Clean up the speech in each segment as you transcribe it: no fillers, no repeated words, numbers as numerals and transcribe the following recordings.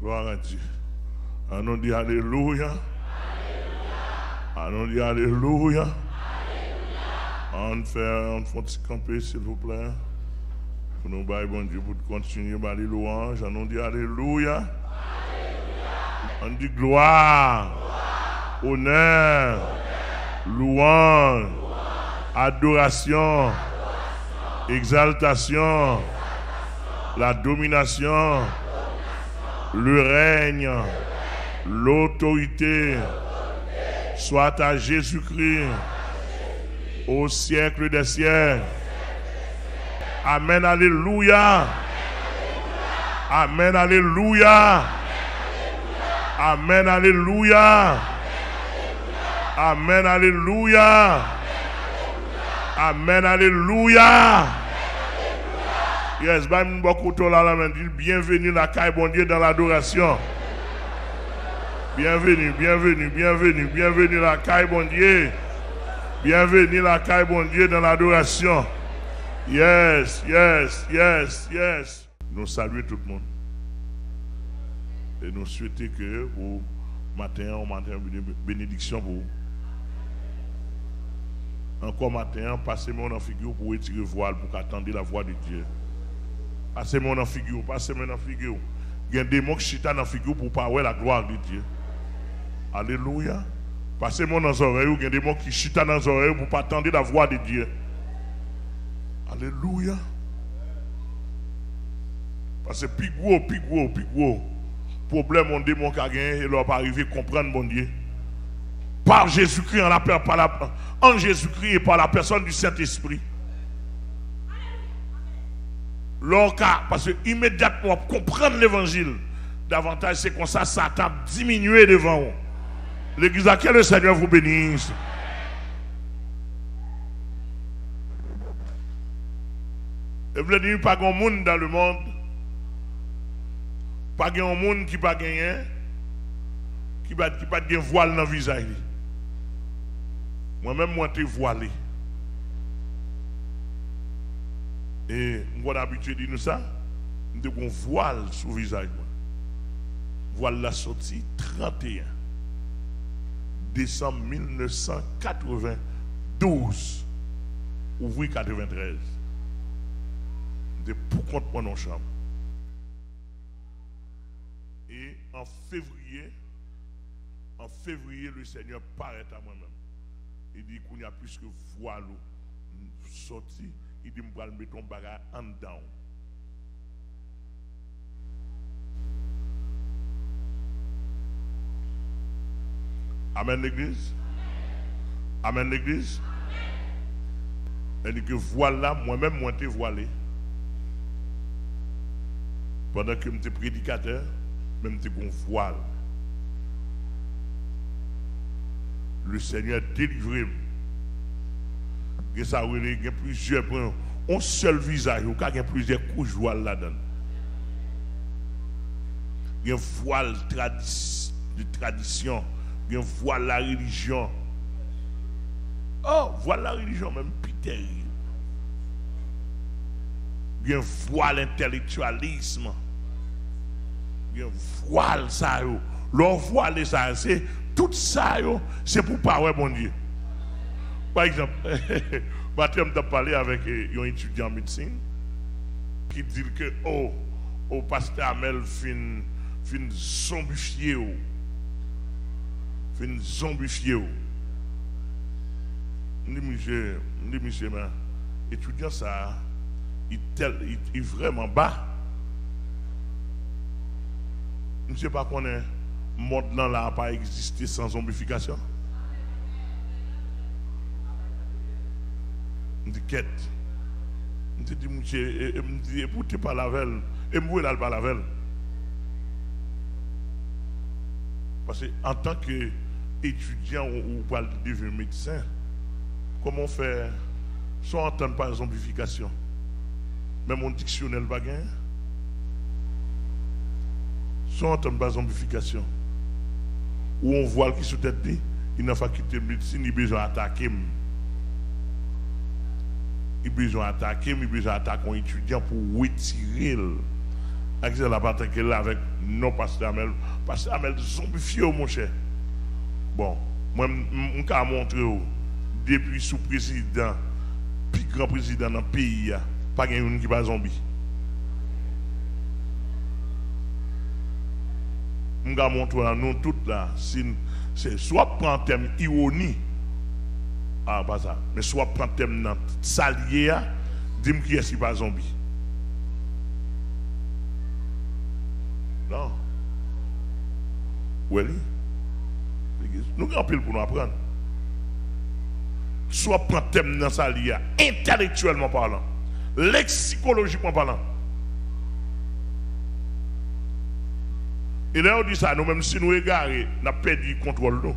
Gloire à Dieu. Allons dire Alléluia. Allons dire Alléluia. On fait un petit camper, s'il vous plaît. Pour nous bailler, bon Dieu, pour continuer à les louanges. Allons dire Alléluia. On dit gloire, honneur, louange, adoration, exaltation, la domination, le règne, l'autorité, soit à Jésus-Christ au siècle des siècles. Amen, alléluia. Amen, alléluia. Amen, alléluia. Amen, alléluia. Amen, alléluia. Yes, bienvenue la caille bon Dieu dans l'adoration. Bienvenue, bienvenue, bienvenue, bienvenue la caille bon Dieu. Bienvenue la caille bon Dieu dans l'adoration. Yes, yes, yes, yes. Nous saluons tout le monde. Et nous souhaitons que au matin, une bénédiction pour vous. Encore matin, passez-moi en figure pour retirer voile, pour attendre la voix de Dieu. Passez-moi en figure, passez-moi en figure. Il y a des démons qui chita dans figure pour parler la gloire de Dieu. Alléluia. Passez-moi dans les oreilles, il y a des démons qui chita dans les oreilles pour pas attendre la voix de Dieu. Alléluia. Parce que plus gros. Problème, mon démon qui a gagné, et leur pas arrivé à comprendre mon Dieu. Par Jésus-Christ, en Jésus-Christ et par la personne du Saint-Esprit. Parce que immédiatement, comprendre l'évangile, davantage c'est comme ça, Satan diminué devant vous. L'église à laquelle le Seigneur vous bénisse. Et vous voulez dire, pas grand monde dans le monde. Pas grand monde qui pas gagné, qui pas de voile dans le visage. Moi-même, moi, je suis voilé. Et moi, d'habitude, dit nous ça, nous avons un voile sur le visage. Voile la sortie 31 décembre 1992, ouvri 93. De pour compte pour nos chambres. Et en février, le Seigneur paraît à moi-même. Il dit qu'il n'y a plus que voile sorti. Il dit que je vais mettre ton bagage en dedans. Amen l'église. Amen l'église. Il dit que voilà, moi-même, moi, je suis voilé. Pendant que je suis prédicateur, même si je suis voile. Le Seigneur délivre. Il y a plusieurs points. Un seul visage, il y a plusieurs couches de voile là-dedans. Il y a un voile de tradition. Il y a un voile de la religion. Oh, voile de la religion, même Peter. Il y a un voile intellectualisme. Il y a un voile ça. Leur voile ça, c'est tout ça, c'est pour parler bon Dieu. Par exemple, je vais parler avec un étudiant en médecine qui dit que pasteur Amel fin zombifié. Fin zombifié. Je dis, monsieur, étudiant ça, il est vraiment bas. Je ne sais pas qu'on est monde là n'a pas existé sans zombification. Je dis quête. Je dis monsieur, je me dis écoutez pas la velle, et moi là pas la velle. Parce que en tant qu'étudiant ou pas devenir médecin, comment faire sans entendre pas la zombification? Même mon dictionnaire pas gain. Sans entendre pas la zombification. Ou on voit qui sous tête, il n'a pas quitté la médecine, il a besoin d'attaquer. Il a besoin d'attaquer un étudiant pour retirer Axel la bataille là avec non pasteur Amel. Pasteur Amel zombifié mon cher. Bon, moi je vais montrer depuis sous président, puis grand président dans le pays, pas quelqu'un qui va zombie. Je vais montrer à nous toutes là, c'est soit prendre thème ironie, ah pas ça, mais soit prendre thème salier, dis-moi qui est-ce qui va zombie. Non. Oui. Nous avons pile pour nous apprendre. Soit prendre thème dans salier, intellectuellement parlant, lexicologiquement parlant. Et là, on dit ça, nous-mêmes, si nous égarons, nous avons perdu le contrôle.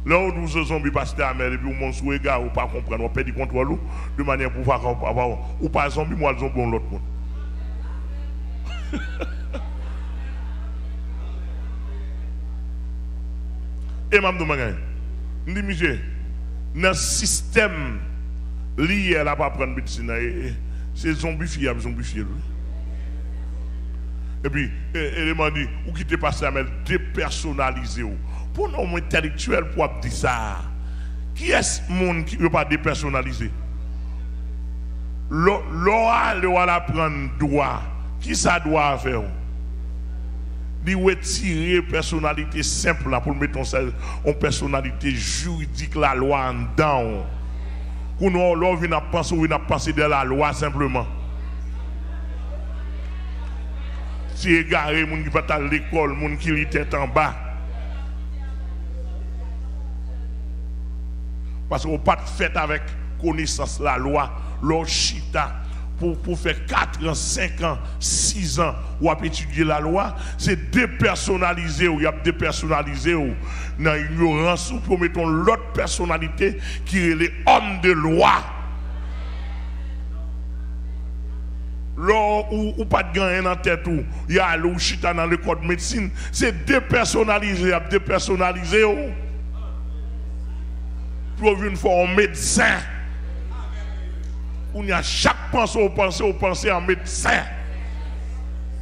Là, où nous sommes pasteur Amel, et puis nous sommes égarés, ou pas comprendre, nous perdu le contrôle, de manière pour pouvoir avoir, ou pas zombie, moi, ils ont bon l'autre monde. Et Mme Doumagay, je dis, monsieur, dans le système lié à la pas prendre médecine, c'est zombifié. Et puis, il m'a dit, ou quittez pas ça, mais dépersonnaliser. Pour nous intellectuels, pour dire ça, qui est-ce monde qui ne veut pas dépersonnaliser? L'oral doit apprendre droit. Qui ça doit faire? Il retirer personnalité simple là, pour mettre en personnalité juridique, la loi en dedans. Pour nous, on vient penser de la loi simplement. Si égaré, moun qui va à l'école, moun qui lit tête en bas. Parce qu'on n'a pas de fait avec connaissance la loi, l'orchita, pour faire 4 ans, 5 ans, 6 ans, ou à étudier la loi, c'est dépersonnaliser, ou il y a dépersonnaliser, ou dans l'ignorance, ou pour mettre l'autre personnalité qui est les hommes de loi. Là où pas de gain en tête, il y a le chita dans le code de médecine, c'est dépersonnaliser, dépersonnaliser. Pour une fois un médecin. On y a chaque pensée, on pense en médecin.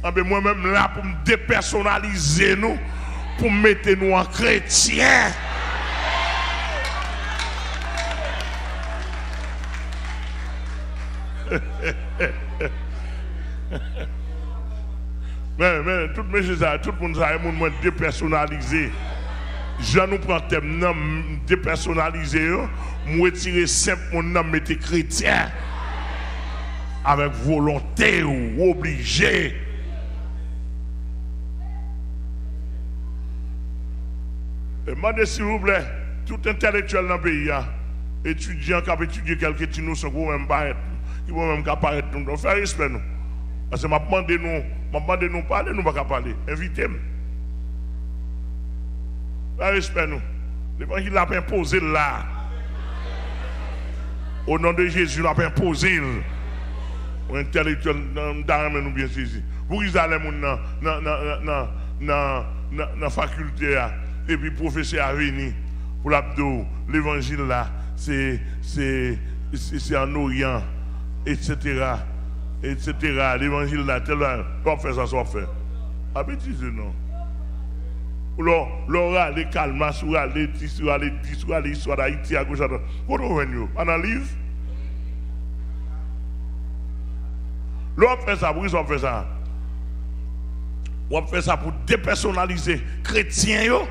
Moi-même là pour me dépersonnaliser nous, pour mettre nous en chrétien. mais tout le monde a dépersonnalisé. Je nous prends le thème dépersonnalisé, je retire simple mon nom, mettez chrétien. Avec volonté ou obligé. Demandez s'il vous plaît, tout intellectuel dans le pays, étudiant qui a étudié quelques qui nous sont même paraître, qui vont même apparaître, nous faire respect nous. Parce que m'a demandé nous parler, nous pas parler. Invitez-moi. Faire respect nous. L'évangile l'a pas imposé là. Au nom de Jésus, l'a pas imposé. Intellectuel, nous bien saisi. Vous qui allez dans la faculté, et puis professeur a venu pour l'abdo, l'évangile là, c'est en Orient, etc. L'évangile là, tel là, pas faire ça, soit fait. Appétit, non. L'aura, les calmas, les l'histoire d'Haïti à gauche à droite. What do you analyse? L'on fait ça, pourquoi on fait ça? On fait ça pour dépersonnaliser chrétiens,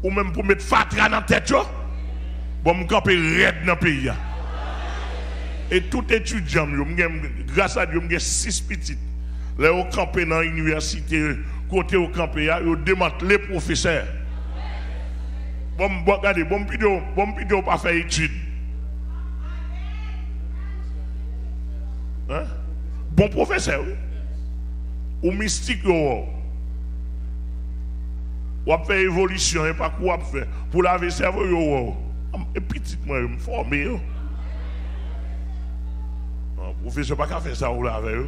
ou même pour mettre fatra dans la tête, pour me camper raide dans le pays. Et tout étudiant, grâce à Dieu, j'ai 6 petites. Là, on campe dans l'université, côté au campé, on démantle les professeurs. Regardez, bon vidéo pas faire étude. Hein? Bon professeur, oui. Ou mystique, ou faire évolution, et pas quoi faire. Pour laver le cerveau, et petit, moi, je me forme. Le professeur n'a pas faire ça, ou laver.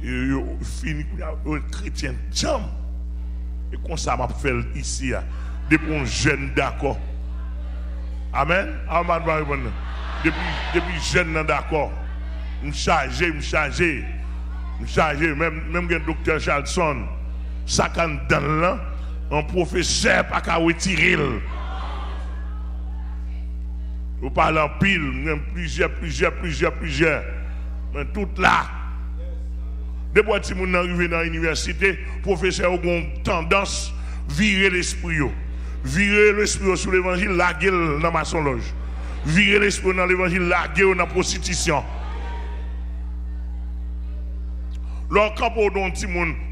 Il finit, un chrétien, jam. Et comme ça, m'a fait ici, depuis un jeune d'accord. Amen. Depuis jeune d'accord. Me charger. Chargé, même le docteur Charlson, ça quand donne là, un professeur pas qu'à retirer. Vous parlez en pile, même plusieurs. Mais tout là. Depuis que si vous arrivez dans l'université, professeur a une tendance à virer l'esprit. Virer l'esprit sur l'évangile, la gueule dans ma loge. Virer l'esprit dans l'évangile, la gueule dans la prostitution. Leur capot dont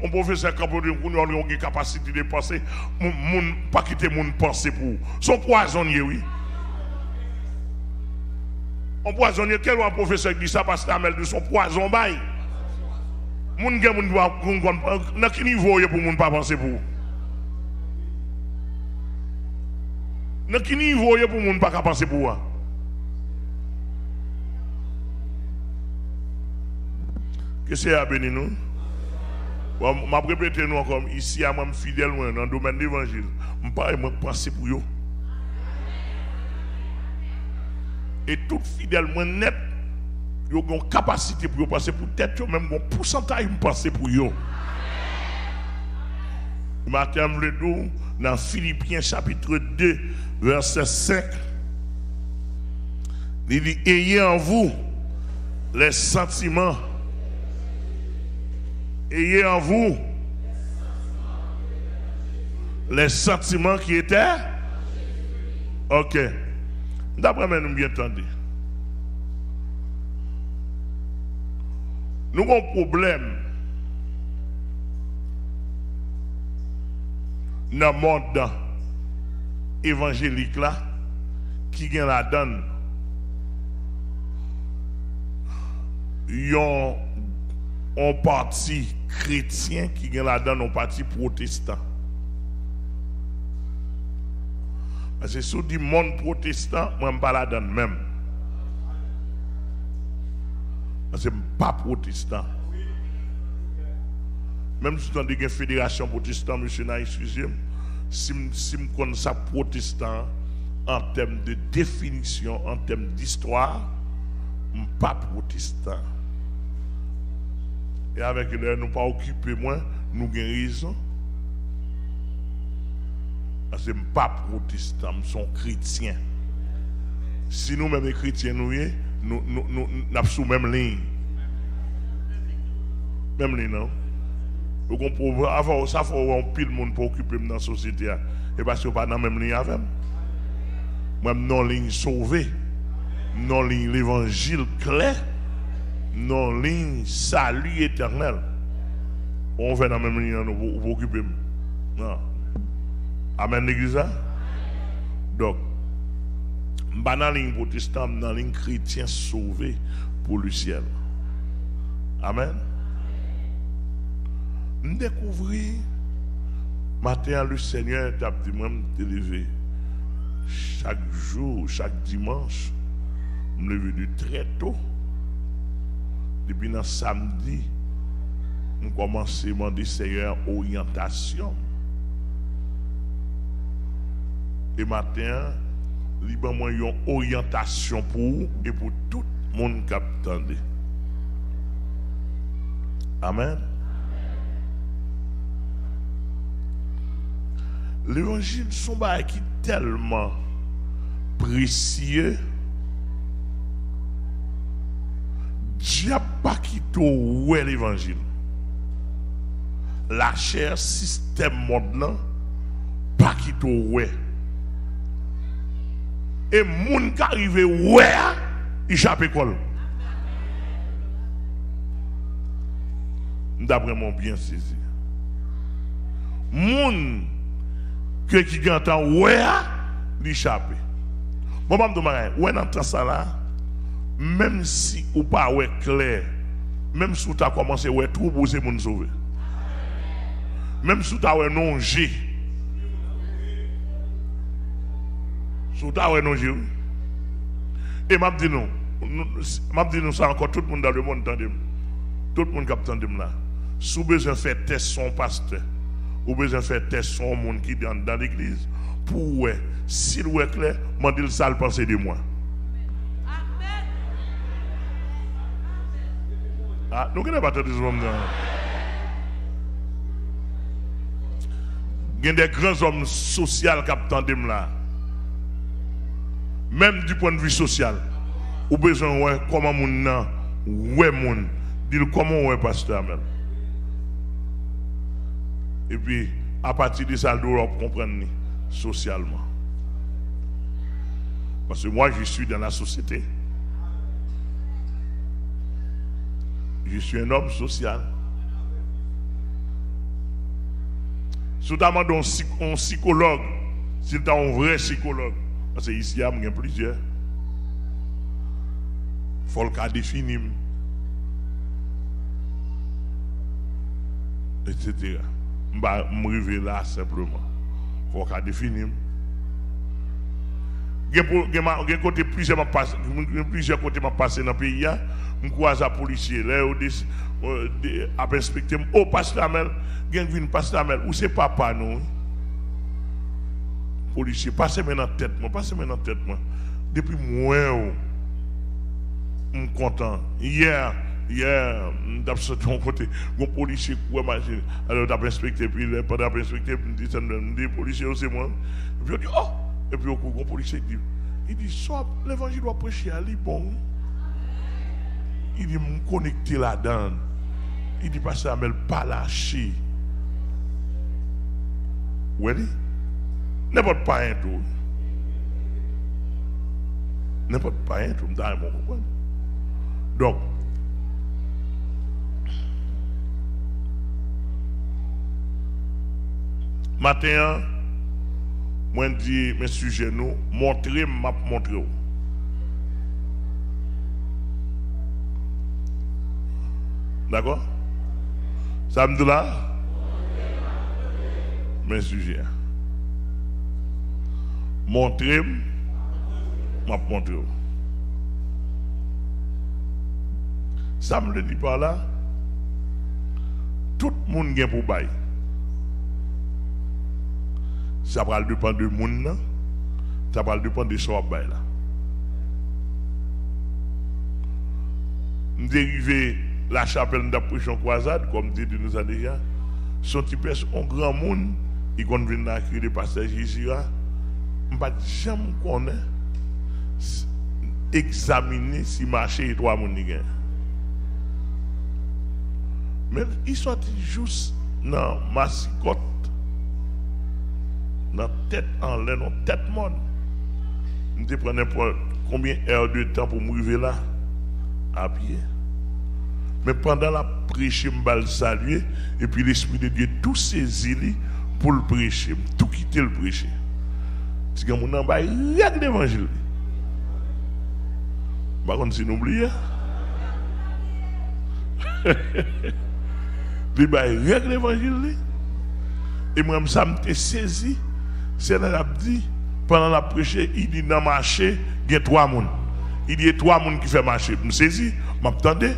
on professeur capot de pour nous une capacité de penser, moun pas quitter moun penser pour. Son poisonnier oui. On poisonnier quel un professeur qui dit ça parce qu'il de son poison bail. Moun gen moun doit dans quel niveau pour moun pas penser pour. Dans quel niveau pour moun pas penser pour. Que c'est à bénir nous? Bon, je vais répéter nous comme ici, à moi fidèle dans le domaine de l'évangile. Je ne peux pas penser pour eux. Et tout fidèle, moi net, ils ont une capacité pour passer pour tête, même un pourcentage de penser pour eux. Matin, je veux dire, dans Philippiens chapitre 2, verset 5, il dit, ayez en vous les sentiments. Ayez en vous les sentiments qui étaient. Ok. D'après moi, nous bien entendu. Nous avons un problème dans le monde évangélique là qui gagne la donne. Un parti chrétien qui gagne là-dedans un parti protestant. Parce que si on dit monde protestant, moi je ne suis pas là-dedans même. Parce que je ne suis pas protestant. Même si on dit une fédération protestante, monsieur, excusez-moi, si je connais ça protestant en termes de définition, en termes d'histoire, je ne suis pas protestant. Et avec nous ne pas occuper moins, nous avons raison. Parce que je ne suis pas protestant, je suis chrétien. Si nous mêmes chrétiens, nous sommes sous la même ligne. Même ligne, non? Donc avant, ça faut avoir un pile de monde pour occuper dans la société. Et parce que je ne suis pas dans la même ligne avec moi. Même dans la ligne sauvée, dans la ligne l'évangile clair. Non, ligne salut éternel. On va dans la même ligne pour occuper. Non. Amen, l'église. Donc, je suis dans la ligne protestante, dans la ligne chrétien sauvé pour le ciel. Amen. Je découvre, matin, le Seigneur t'a dit, moi, je me lever. Chaque jour, chaque dimanche, je me lève très tôt. Depuis le samedi, on commence à demander Seigneur orientation. Et matin, il y a une orientation pour vous et pour tout le monde qui attend. Amen. L'évangile, son bail qui est tellement précieux. Diable pas qui ouais l'évangile. La chair système monde pas qui ouais. Et moun qui arrive ouais, il chape école. D'après mon bien saisi. Moun qui entend ouais, il chape. Bon, je me dis, ouais, dans ça là. Même si ou pas ouais clair, même si tu as commencé ouais tout pour se moun sauver. Même si tu as ouais non G. Si tu as ouais non G. Et m'a dit nous ça encore tout le monde dans le monde entendez. Tout le monde qui entendez là. Si vous besoin faire test son pasteur, ou besoin faire test son monde qui dans l'église pour ouais s'il ouais clair, m'a dit ça le penser de moi. Ah, nous ne pas tout ce monde. Il y a des grands hommes sociaux qui attendent là. Même du point de vue social. Ou besoin de voir comment moun nan, ouais moun, dit comment ouais pasteur Amel. Et puis à partir de ça, nous doit comprendre socialement. Parce que moi je suis dans la société. Je suis un homme social. Si tu as un psychologue, si tu as un vrai psychologue, parce que ici, il y a plusieurs. Il faut le définir. Etc. Je vais m'arriver là simplement. Il faut le définir. Il y a plusieurs côtés qui passé dans le pays. Je croise un policier. Là, à inspecter. Oh, pasteur Amel, il y a un pasteur Amel. Où c'est papa, non? Policier, passez maintenant en tête, passez maintenant en tête. Depuis moi, je suis content. Hier, je suis de mon côté. Mon policier, alors, je inspecté, puis pendant que inspecté, je me dis, policier, c'est moi. Et puis, je dis, oh! Et puis, mon policier dit, soit l'évangile doit prêcher à lui, bon. Il dit, me connecter là-dedans. Il dit, pasteur Amel, pas lâcher. Oui, n'importe pas un tout. N'importe pas un tout, dans mon comprendre. Donc, matin, moi je dis, mes sujets, nous, montrer, m'a montré. D'accord? Ça me dit là? Mes sujets. Montrer, m'a montré. Ça me le dit par là. Tout le monde vient pour bailler. Ça va dépendre du monde, ça va dépendre de ce qu'on bailler là. Nous dérivons la chapelle d'approche en croisade, comme dit nous a déjà. Son type un grand monde, il convient à créer des passages ici là. Je ne vais jamais connaître, examiner si le marché est trois personnes. Mais ils sont juste dans ma cicotte, dans la tête en l'air, dans la tête monde. Je prends combien d'heures de temps pour m'arriver là, à pied. Mais pendant la prêche, je vais le saluer, et puis l'Esprit de Dieu tout saisi pour le prêcher, tout quitter le prêcher. Si vous avez rien de l'évangile. Par contre, si nous oublions, il n'y a rien de l'évangile. Et moi, ça me saisi. C'est là qu'il dit, pendant la prêche, il dit dans le marché, il y a 3 personnes. Il dit 3 personnes qui font marcher. Je me saisis, je m'attendais.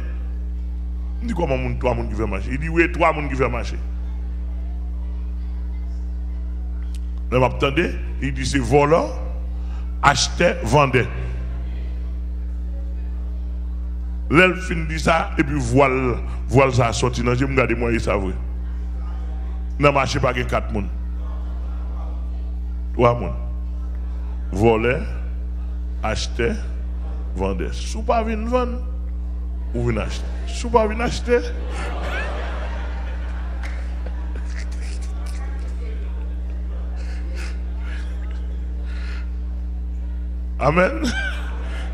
Il dit comment 3 personnes qui font marcher. Il dit oui, 3 personnes qui font marcher. Je m'attendais, il dit c'est volant, acheter, vendeur. L'elfine dit ça, et puis voile ça sorti. Je me regarde moi, il savait. Dans le marché, pas 4 personnes. 3 personnes. Voler, acheter, vendeur. Si vous ne pouvez pas vendre, vous venez acheter. Si vous ne pouvez pas acheter, amen.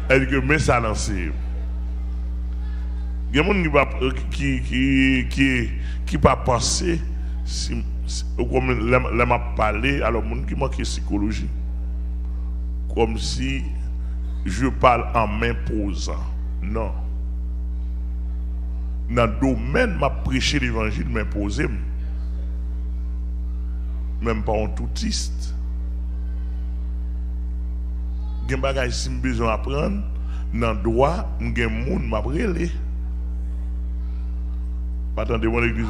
Elle dit que mais ça lancé. Il y a des gens qui pas penser comme les m'a parlé alors les gens qui manquent de psychologie comme si je parle en m'imposant. Non. Dans le domaine m'a prêché l'évangile m'imposer. Même pas un toutiste. Il y a des bagages si j'ai besoin d'apprendre, dans le droit, il y a des gens qui m'apprennent. Attendez-moi l'église.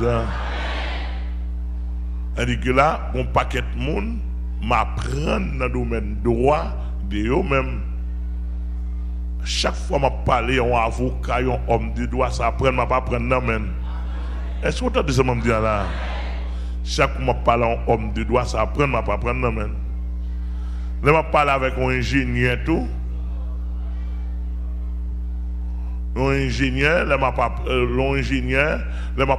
Elle dit que là, un paquet de monde m'apprend dans le domaine droit de eux-mêmes. chaque fois que je parle, un avocat, un homme de droit, ça prend, je ne pas prendre non men. Est-ce que vous entendez ce que je dis là? Chaque fois que je parle à un homme de droit, ça prend, je ne pas prendre non men. Là, je parle avec un ingénieur tout. Un ingénieur, là, je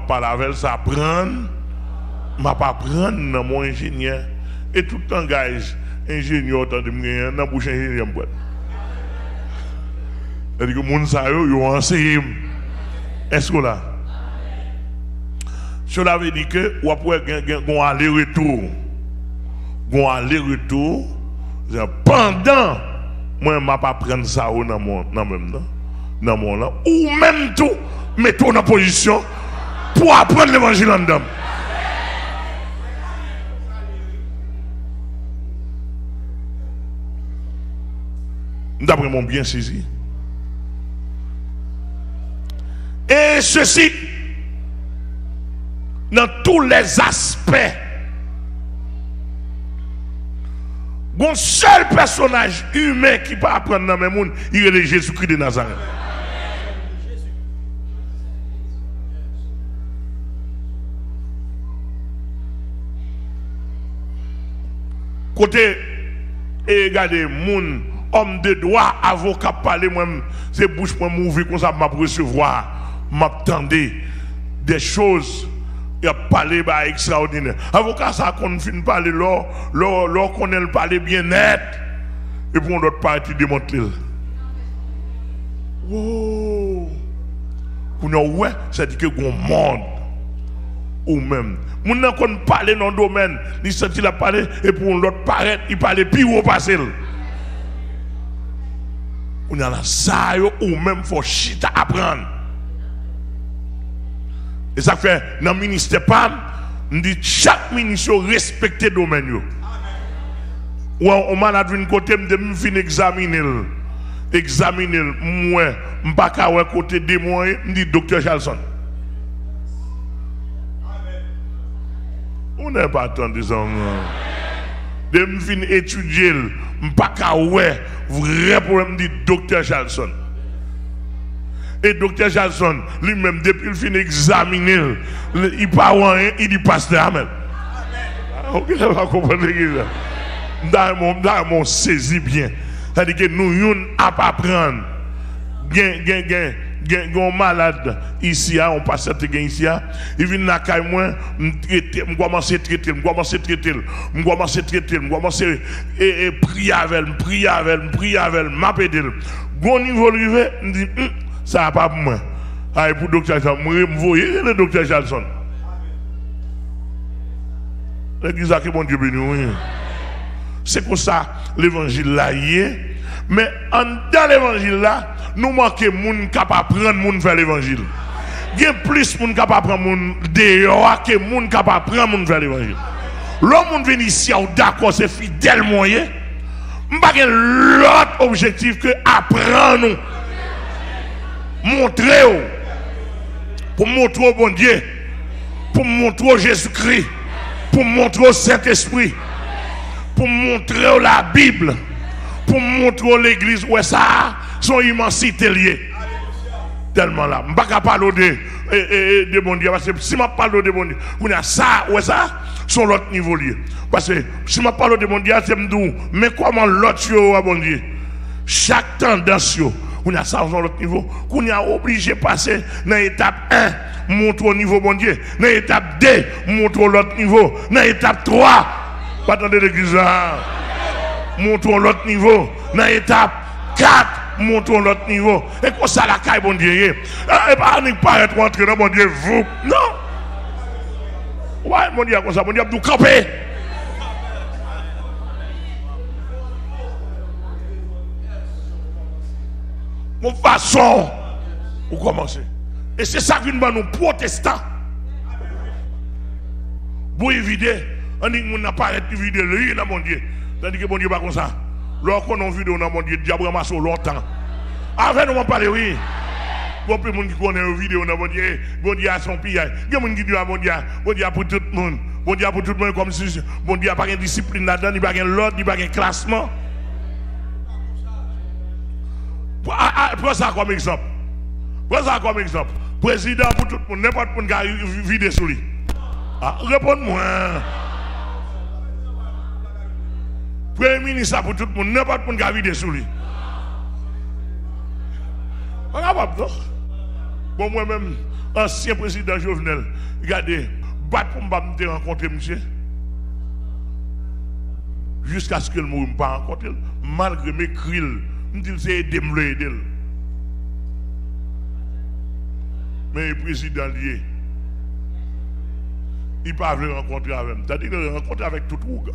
parle avec ça prend, je ne pas prendre mon ingénieur. Et tout le temps, guys, ingénieur, dans la bouche ingénieur. C'est-à-dire que les gens ont enseigné. Est-ce que là? Cela veut dire que vous pouvez avoir un aller-retour. Un aller-retour. Pendant, moi, je ne vais pas prendre ça dans mon là. Ou même tout, mettez-vous dans position pour apprendre l'évangile en dedans. D'après mon bien saisi. Et ceci, dans tous les aspects, un seul personnage humain qui peut apprendre dans le monde, il est Jésus-Christ de Nazareth. Côté, et regardez, moun, homme de droit, avocat, parler, moi, c'est bouche pour m'ouvrir comme ça, m'a recevoir, m'attendez des choses, il a parlé bah, extraordinaire. Avocat, ça qu'on finit parler, l'or qu'on a parlé bien net, et pour l'autre partie démontrer. Wow! Pour nous, ouais, ça dit que bon monde, ou même. Moun nan kon parle dans le domaine, il senti la parler, et pour l'autre paraître, il parle plus haut passé. On a la ça ou même faut chita apprendre. Et ça fait dans le ministère PAM, on dit chaque ministre respecte le domaine. Ou on m'a dit une côté, je fin examiner. Moi, je ne pas côté de moi, je dis docteur Charlson. On n'est pas attendu ça. Je me fin étudier, je ne pas vrai problème dit docteur Charlson. Et docteur Charlson, lui-même, depuis qu'il finit examiner, il parle rien, il dit pasteur Amen. Ok, ça va comprendre ça. Dans mon saisi bien. C'est-à-dire que nous, on a pas apprendre. Un malade ici, on passe ici, il vient dans la moi, je commence à traiter, je commence à prier avec, m'appeler. Bon niveau arrivé, je dis, ça va pas pour moi. Ah, pour le docteur Charlson, je voyais le docteur Charlson. L'église a que bon Dieu béni. C'est pour ça l'évangile là y est. Mais dans l'évangile là, nous manquons de gens capables de prendre monde vers l'évangile. Il y a plus de gens capables de prendre monde dehors que de gens capables de prendre monde vers l'évangile. L'homme vient ici, d'accord, c'est fidèle moyen. Je n'ai pas l'autre objectif que apprendre nous. Montrer pour montrer au bon Dieu, pour montrer au Jésus-Christ, pour montrer au Saint-Esprit, pour montrer la Bible, pour montrer l'église où ça son immensité liée. Tellement là. Je ne peux pas parler de bon Dieu. Parce que si je parle de bon Dieu, on a ça ou ça, sur l'autre niveau lié. Parce que si je parle de bon Dieu, c'est me mais comment l'autre à bon Dieu? Chaque tendance, on a ça sur l'autre niveau. On a obligé de passer dans l'étape 1, montrer au niveau bon Dieu. Dans l'étape 2, montrer l'autre niveau. Dans l'étape 3, pas attendre l'église là. Montrer l'autre niveau. Dans l'étape 4, montrons l'autre niveau. Et comme ça, la caille, bon Dieu. Et pas pas être rentré dans mon Dieu, vous. Non. Ouais, mon Dieu, comme ça, mon Dieu, vous camper. Mon façon, vous commencez. Et c'est ça qui nous protestants. Pour éviter, on dit que nous n'apparaît pas éviter le dans mon Dieu. Tandis que mon Dieu pas comme ça. Lorsqu'on a vu dans mon Dieu, diable ramasse longtemps. Avec nous, on parle, oui. Bon, peu de monde qui connaît une vidéo dans mon Dieu, bon Dieu a son pillage. Il y a des gens qui disent, bon Dieu pour tout le monde. Bon Dieu pour tout le monde, comme si bon Dieu n'a pas de discipline là-dedans, il n'y a pas de l'ordre, il n'y a pas de classement. Prends ça comme exemple. Prends ça comme exemple. Président pour tout le monde, n'importe qui a vidé sur lui. Ah, réponds-moi. Premier ministre pour tout le monde, n'importe qui a vidé sur lui. Bon, moi-même, ancien président Jovenel, regardez, battre pour me rencontrer, monsieur. Jusqu'à ce que le mot ne pas rencontrer, malgré mes cris, je me dis, c'est aider, me l'aider. Mais le président lié, il ne peut pas rencontrer avec moi. C'est-à-dire qu'il rencontre avec tout le monde.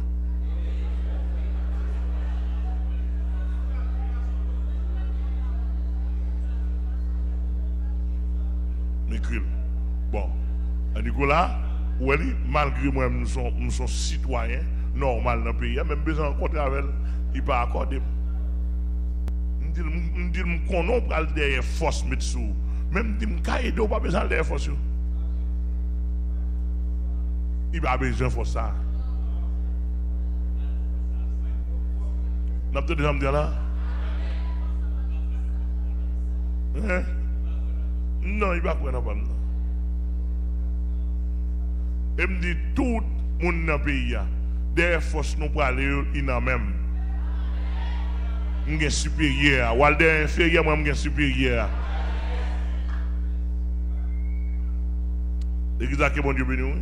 Bon, Nicolas, malgré moi, nous sommes citoyens normaux dans le pays, même besoin de rencontrer avec elle, il ne peut pas accorder. Je dis qu'on n'a pas derrière force, même si je ne pas besoin derrière force. Il n'a pas besoin de force. Vous avez déjà dit là? Non, il va pas prendre. Il me dit tout le monde dans le pays, des forces nous pour aller, il en même. Je suis supérieur, ou des inférieurs, moi je suis supérieur. C'est ça que mon Dieu béni.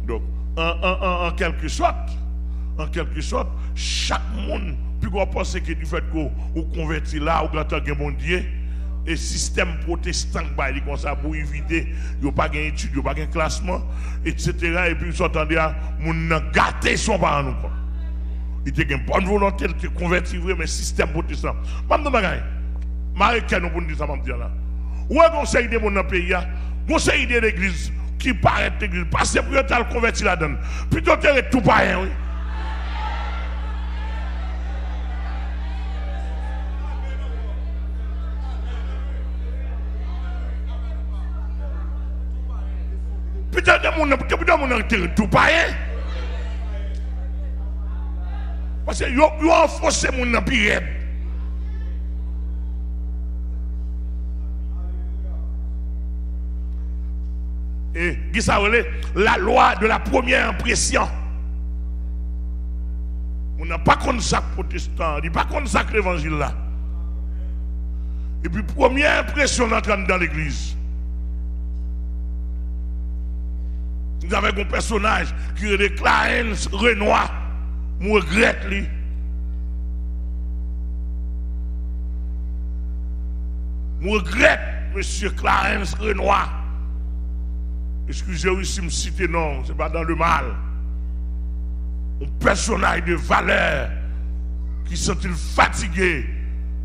Donc, en quelque sorte, chaque monde peut penser que du fait qu'on convertit là, ou quand on bon Dieu. Et système protestant comme ça pour éviter il n'y a pas d'études, il n'y a pas de classement, etc. Et puis ils entendent à mon gâter son parent nous. Il était une bonne volonté de convertir mais système protestant. Madame Bagaille, Marie-Ken nous pour dire ça dire là. Où est conseil de mon pays, conseil de l'église qui paraît l'église, parce que pour être converti là-dedans. Plutôt que tout païen, oui. Peut-être que mon enterré tout païen. Parce que yo enfoncé mon empire. Et qui ça la loi de la première impression. On n'a pas contre ça protestant, il pas contre ça l'évangile là. Et puis première impression dans l'église. Nous avons un personnage qui est Clarence Renoir. Je regrette lui. Je regrette monsieur Clarence Renoir. Excusez-moi si je me cite non, ce n'est pas dans le mal. Un personnage de valeur qui sont-ils fatigués,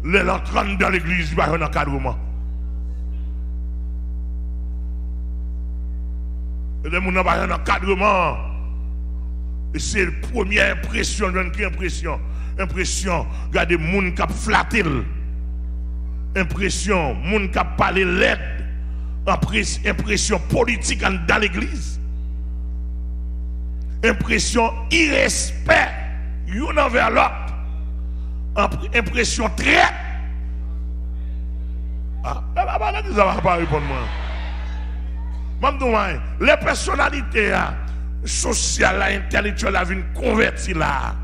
les entrant dans l'église, il va y avoir un encadrement. Et les gens n'ont pas un encadrement. Et c'est la première impression, impression, regardez, les gens qui ont flatté. Impression, les gens qui ont parlé l'aide. Impression politique dans l'église. Impression irrespect, l'un envers l'autre. Impression traite. Ah, ça va pas répondre moi. Les personnalités sociales, intellectuelles, viennent convertir là.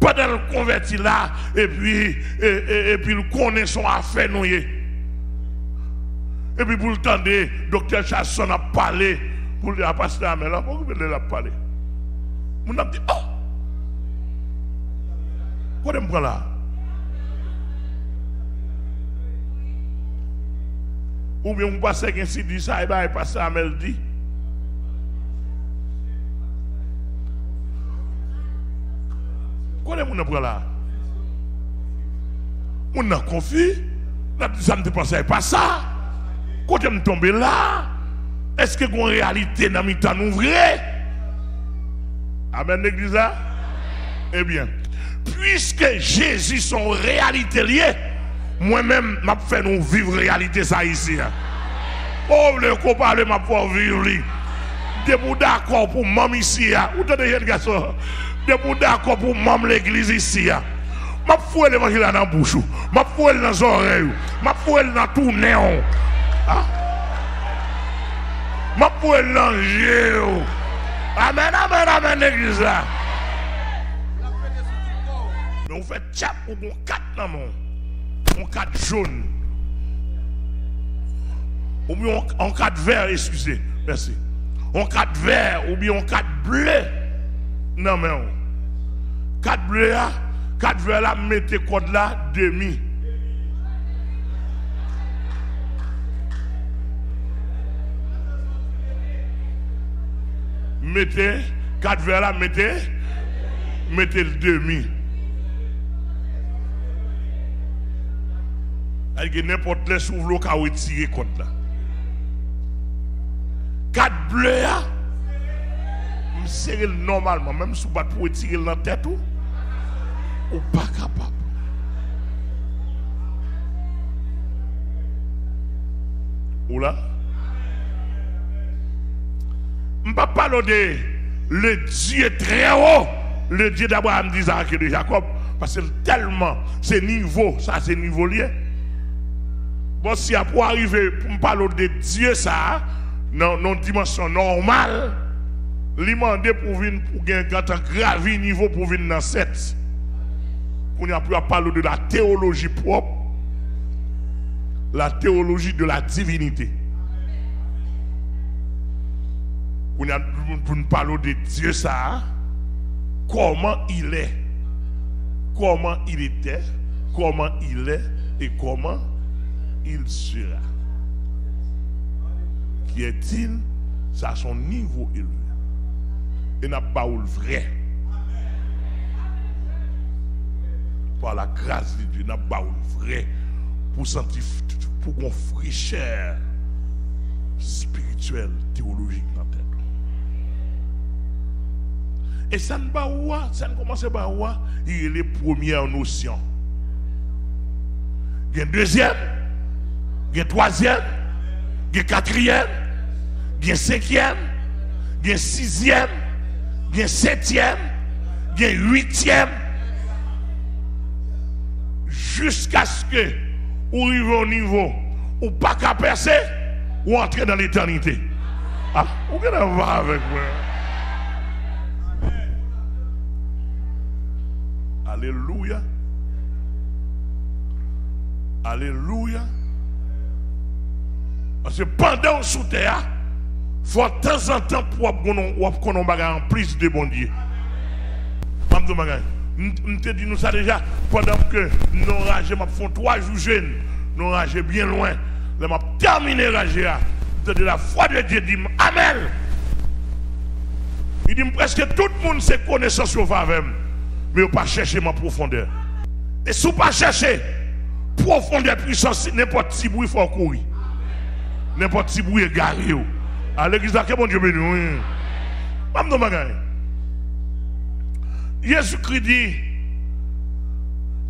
Pendant le convertir là, et puis le connaît son affaire nous. Et puis pour le temps de docteur Chasson a parlé, pour le pasteur Amel, pourquoi il a parlé? On a dit, oh! Quoi me prend là? Ou bien on passe qu'un dit ça, et bien le pasteur Amel dit. Quoi est-ce qu'on prend là? On a confus, ça ne dépensait pas ça. Quand je me tombe là, est-ce que une réalité dans le temps vrai? Amen, l'église là? Eh bien, puisque Jésus sont réalité liée, moi-même, je fais nous vivre réalité ça ici. Oh, le copain, m'a pour vivre. Debout d'accord pour maman ici. Où t'es déjà garçon? Debout d'accord pour maman l'église ici. m'a foué l'évangile dans la bouche, m'a foué dans les oreilles, m'a foué dans tout néon. M'a foué dans l'angé. Amen, amen, amen, l'église là. Mais on fait tchap ou on 4 dans mon. On 4 jaune. Ou bien on 4 vert, excusez. Merci. On 4 vert ou bien on 4 bleu. Non mais on. 4 bleu là, 4 vert là, mettez code là, demi. Mettez 4 vert là, mettez le demi. Avec n'importe quel s'ouvre le cas où tirer code là. 4 bleus là, c'est normalement, même si vous ne pouvez tirer dans la tête ou pas capable. Ou là? Je ne parle pas de le Dieu très haut, le Dieu d'Abraham, d'Isaac et de Jacob, parce que tellement, c'est niveau, ça c'est niveau lié. Bon, si pour arriver, pour me parler de Dieu, ça, dans une dimension normale, lui demander pour venir pour gagner un gravi niveau pour venir dans 7. On a pu parler de la théologie propre, la théologie de la divinité. On a pour nous parler de Dieu, ça, comment il est, comment il était, comment il est et comment il sera. Qui est-il? Ça a son niveau élevé. Et n'a pas le vrai. Par la grâce de Dieu, n'a pas le vrai. Pour sentir, pour qu'on fraîcheur spirituelle, théologique dans la tête. Et ça ne va pas, ça ne commence pas à il y a les premières notions. Il y a une deuxième, il y a une troisième, il y a une quatrième, il y a une cinquième, il y a une sixième, il y a une septième, il y a une huitième, jusqu'à ce que vous arrivez au niveau où pas qu'à percer ou entrer dans l'éternité. Ah, vous allez voir avec moi. Alléluia. Alléluia. Parce que pendant sous terre, il faut de temps en temps pour qu'on ait en plus de bon Dieu. Je te dis nous ça déjà, pendant que nous rageons, nous faisons 3 jours jeunes, nous rageons bien loin. Nous avons terminé rager. De la foi de Dieu dit Amen. Il dit presque tout le monde sait connaissance au faveur. Mais vous ne pas chercher ma profondeur. Et si vous ne pas chercher profondeur puissance, n'importe qui bruit il faut courir. N'importe qui bruit est garé. À l'église, que bon Dieu béni. Jésus-Christ dit,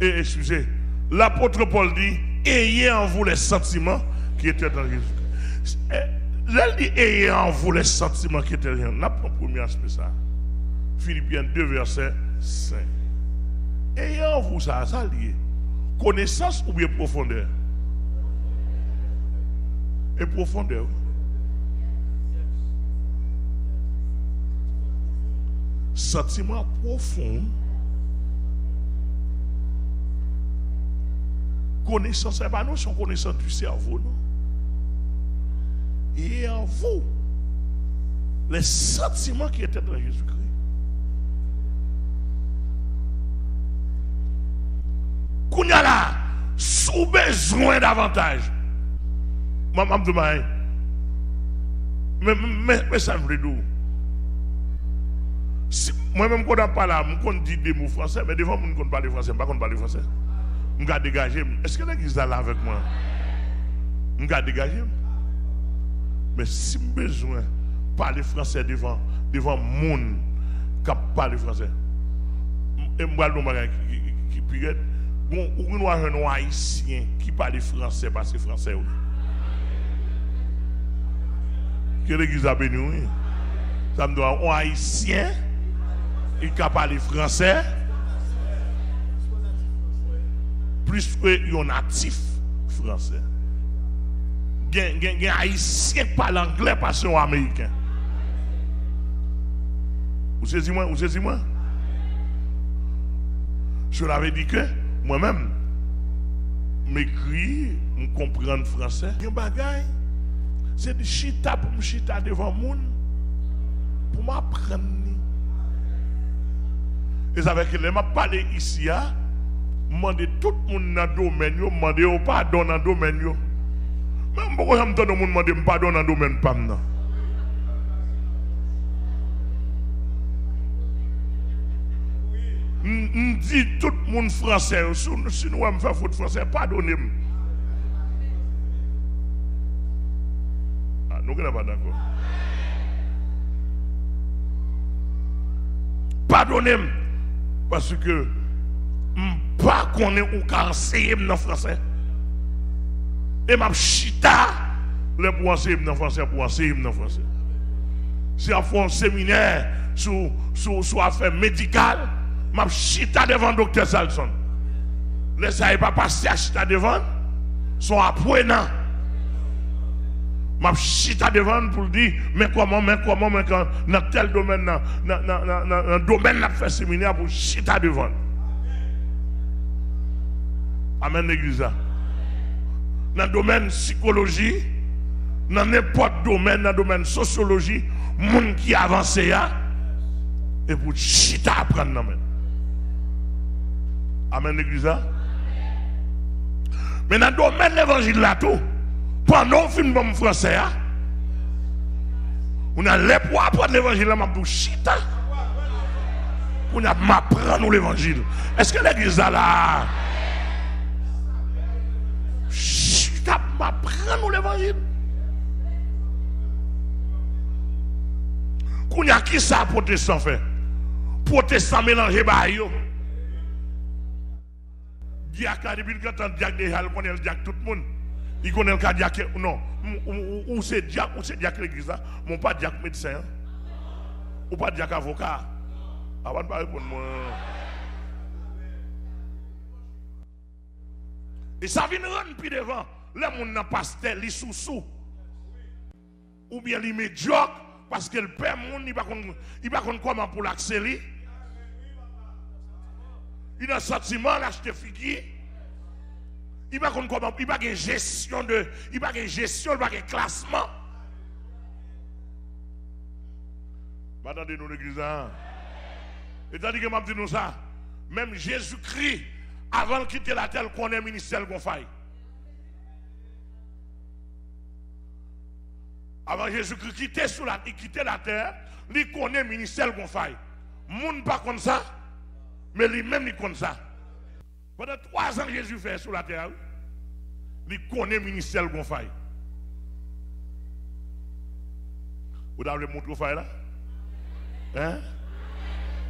excusez, l'apôtre Paul dit, ayez en vous les sentiments qui étaient dans Jésus-Christ. Elle dit, ayez en vous les sentiments qui étaient dans Jésus-Christ. On a pris le premier aspect ça. Philippiens 2, verset 5. Ayez en vous ça lié. Connaissance ou bien profondeur? Et profondeur. Sentiment profond. Connaissance, c'est pas nous, c'est connaissance du cerveau, non? Et en vous, les sentiments qui étaient dans Jésus-Christ. Qu'on y a là, sous besoin davantage. Maman me demande, mais ça me dit. Moi-même, quand je parle, je dis des mots français, mais devant moi, je ne parle pas français, je ne parle pas français. Je vais dégager. Est-ce que l'église est là avec moi? Je vais dégager. Mais si j'ai besoin de parler français devant le monde qui parle français, et je vais dire qui peut bon, ou un haïtien qui parle français parce que français. Que l'église a béni. Ça me doit un haïtien qui parle français. plus que un natif français. Un haïtien qui parle anglais parce que américain. Vous saisissez moi? Vous saisissez moi? Je l'avais dit que moi-même, m'écris, me comprendre français. Il y a un bagage, c'est de chita pour me chita devant le monde, pour m'apprendre. Et c'est avec les m'a parlé ici, demander tout le monde dans le domaine, demander au pardon dans le domaine. Même pourquoi je me demander pardon dans le domaine, pas maintenant. Je dis tout le monde français, si nous me faisons faute français, pardonnez-moi. Ah, nous ne sommes pas d'accord. Pardonnez-moi, parce que je ne sais pas qu'on est ou qu'à enseigner dans le français. Et je chita les pour enseigner dans le français, pour enseigner dans le français. Si on fait un séminaire sur affaires médicales, je chita devant le docteur Salson. Les gens ne pas passer à chita devant, sont apprenants. Je chita devant pour dire, mais comment, dans tel domaine, dans un domaine, on fait séminaire pour chita devant. Amen, l'église. Dans le domaine psychologie, dans n'importe domaine, dans le domaine sociologie, les gens qui avancent, et pour chita apprendre. Amen, l'église. Mais dans le domaine de l'évangile, là, tout, pendant que film français, on a les pour apprendre l'évangile, on a dit chita. On a m'apprendre l'évangile. Est-ce que l'église là, chita, m'apprendre l'évangile? Qu'on y a qui ça, protestant fait? Protestant mélangé par yo. Diak a depuis quand on diak déjà, il connaît le diak tout le monde. Il connaît le cas diak non. Ou c'est diak l'église là, mon pas diak médecin. Ou pas diak avocat. Avant de pas répondre moi. Et ça vient rendre plus devant. Les gens n'a pas pasteur, li sous-sous. Ou bien li médiocre parce que le père monde il pas comment pour l'accélérer. Il a un sentiment d'acheter figure. Il n'a pas de gestion, il n'a pas de gestion, il n'a pas de classement. Attendez-nous l'église. Et tandis que je dis nous ça, même Jésus-Christ, avant de quitter la terre, connaît le ministère qu'on faille. Avant Jésus-Christ quitter la terre, il connaît le ministère qu'on faille. Moun pas comme ça. Mais lui-même, il connaît ça. Pendant 3 ans, Jésus fait sur la terre. Il connaît le ministère qu'on fait. Vous avez montré au fait là? Hein?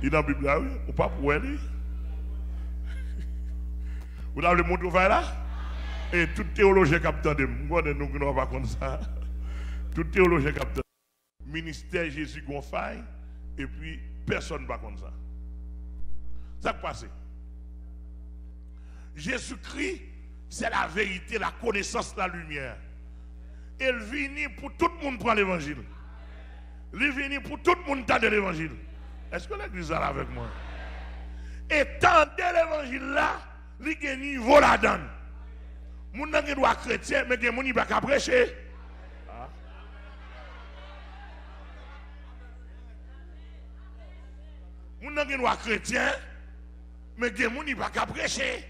Il est dans la Bible là, oui? Ou pas pour elle? Vous avez montré au fait là? Et tout théologien capteur de nous ne sommes pas comme ça. Tout théologien capteur. Ministère Jésus qu'on fait, et puis personne ne va comme ça. Ça qui passe. Jésus-Christ, c'est la vérité, la connaissance, la lumière. Il vient pour tout le monde prendre l'évangile. Il vient pour tout le monde entendre l'évangile. Est-ce que l'église est là avec moi? Et tendre l'évangile là, il y a un niveau là-dedans. Moun nan gen droit chrétien, mais gen moun il pas qu'à prêcher. Moun nan gen droit chrétien, mais gen moun il pas qu'à prêcher.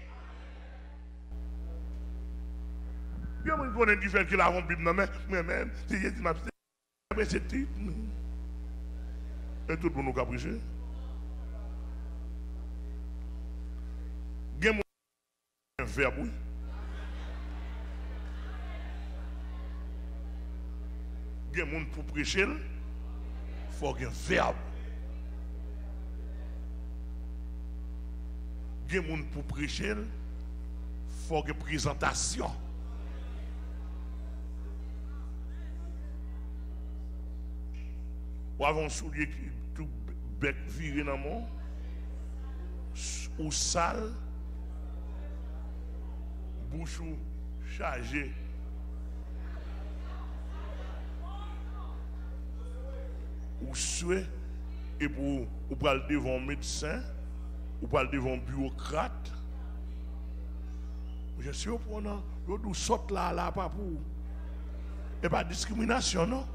Bien moun connaît du fait qu'il a rompu dans mais même si Jésus m'a c'est tout. Et tout le monde nous a prêché. Gen moun un verbe oui. Gen moun pour prêcher, il faut un verbe. Gen moun pour prêcher, il faut une présentation. Ou avant un soulier qui tout bec viré dans mon ou sale bouche chargée. Ou souhait et pour aller devant un médecin, ou aller devant un bureaucrate. Je suis au point, vous sortez là, pas pour. Et pas discrimination, non?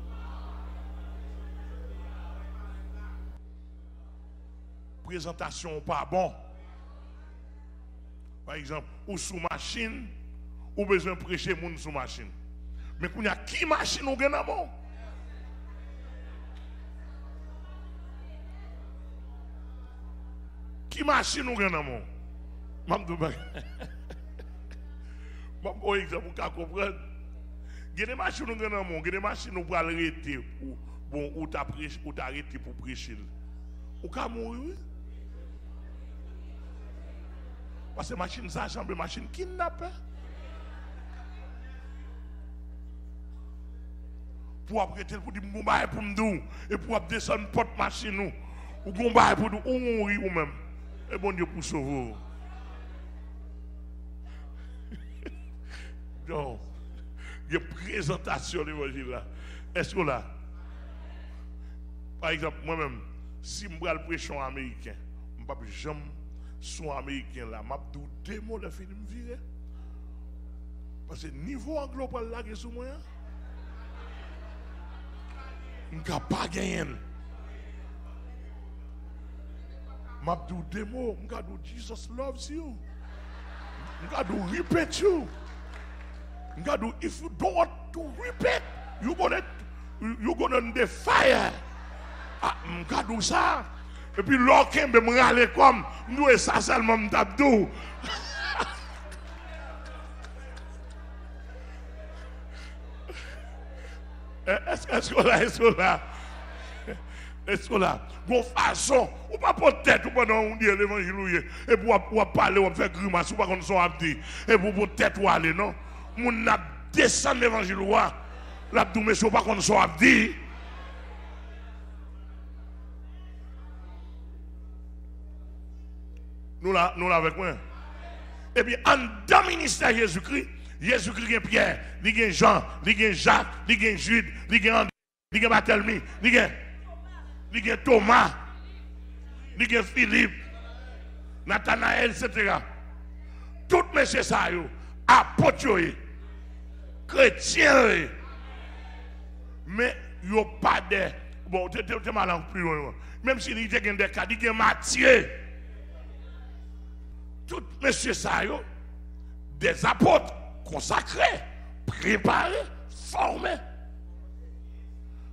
Présentation pas bon. Par exemple, ou sous machine, ou besoin de prêcher moun sous machine. Mais qu'on y a qui machine ou gen bon? Qui machine ou gen bon? M'amdou ba. Par exemple, pour qu'on comprenne. Il y a des machines ou gen bon, il y a des machines ou pour arrêter ou bon ou t'arrêter pour prêcher. Ou ka mourir. Parce que machine ça semble machine kidnappée. Pour apprêter pour dire bon bail pour m'dou et pour descendre porte machine nous ou bon bail pour nous ou mourir ou même et bon Dieu pour sauver. Donc il y a présentation de l'évangile là. Est-ce que là par exemple moi-même si je vais prêcher en américain, je ne vais pas jamais son américain là, m'a dou deux mots de film virer. Parce que niveau anglo pas là que sous moi. On ne pas gagner. M'a dou deux mots, m'a dou Jesus loves you. M'a dou repeat you. M'a dou if you don't want to repeat, you gonna the fire. Ah, m'a dou ça. Et puis l'aucun me râler comme nous et ça seulement m'tabdou. Est-ce que là, bon façon, ou pas pour tête, ou pas dans l'évangile, et pour parler, ou faire grimace, ou pas comme son abdi, et pour tête ou aller, non? Mon a descendu l'évangile, l'abdou, mais ou pas comme son abdi. Nous là avec moi. Et puis, en dans le ministère Jésus-Christ, Jésus-Christ est Pierre, il est Jean, il est Jacques, il est Jude, il est André, il est Barthélemy, il est Thomas, il est Philippe, Nathanaël, etc. Tout messieurs ça, apôtres, chrétiens, mais il n'y a pas de. Bon, tu es mal plus loin. Même s'il y a des cas, il y a Matthieu. Tout messieurs ça, des apôtres consacrés, préparés, formés,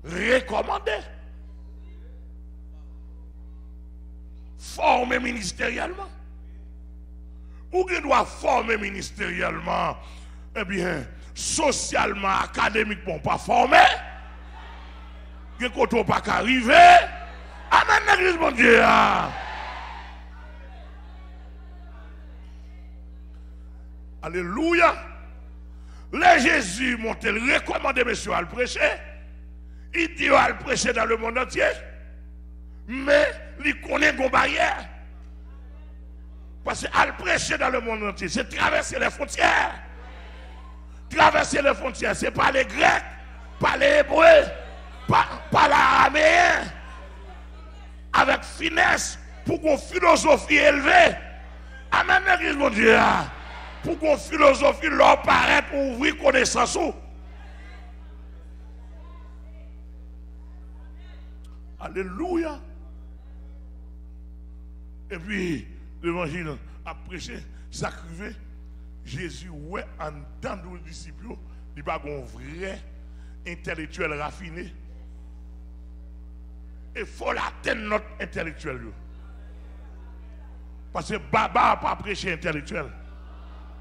recommandés, formés ministériellement. Ou qui doit former ministériellement, eh bien, socialement, académiquement, pas formé, qui ne pas arriver, amen, l'église, mon Dieu. Alléluia. Les Jésus m'ont recommandé, monsieur, à le prêcher. Il dit à le prêcher dans le monde entier. Mais il connaît une barrière. Parce qu'à le prêcher dans le monde entier, c'est traverser les frontières. Traverser les frontières, c'est pas les Grecs, pas les Hébreux, pas l'araméen. Avec finesse, pour qu'on philosophie élevée. Amen, l'église, mon Dieu. Pour qu'on philosophie leur paraît pour ouvrir connaissance. Alléluia. Et puis, l'évangile a prêché, sacrifié. Jésus, ouais, en tant que disciples, il n'y a pas un vrai intellectuel raffiné. Il faut l'atteindre notre intellectuel. Parce que Baba n'a pas prêché intellectuel.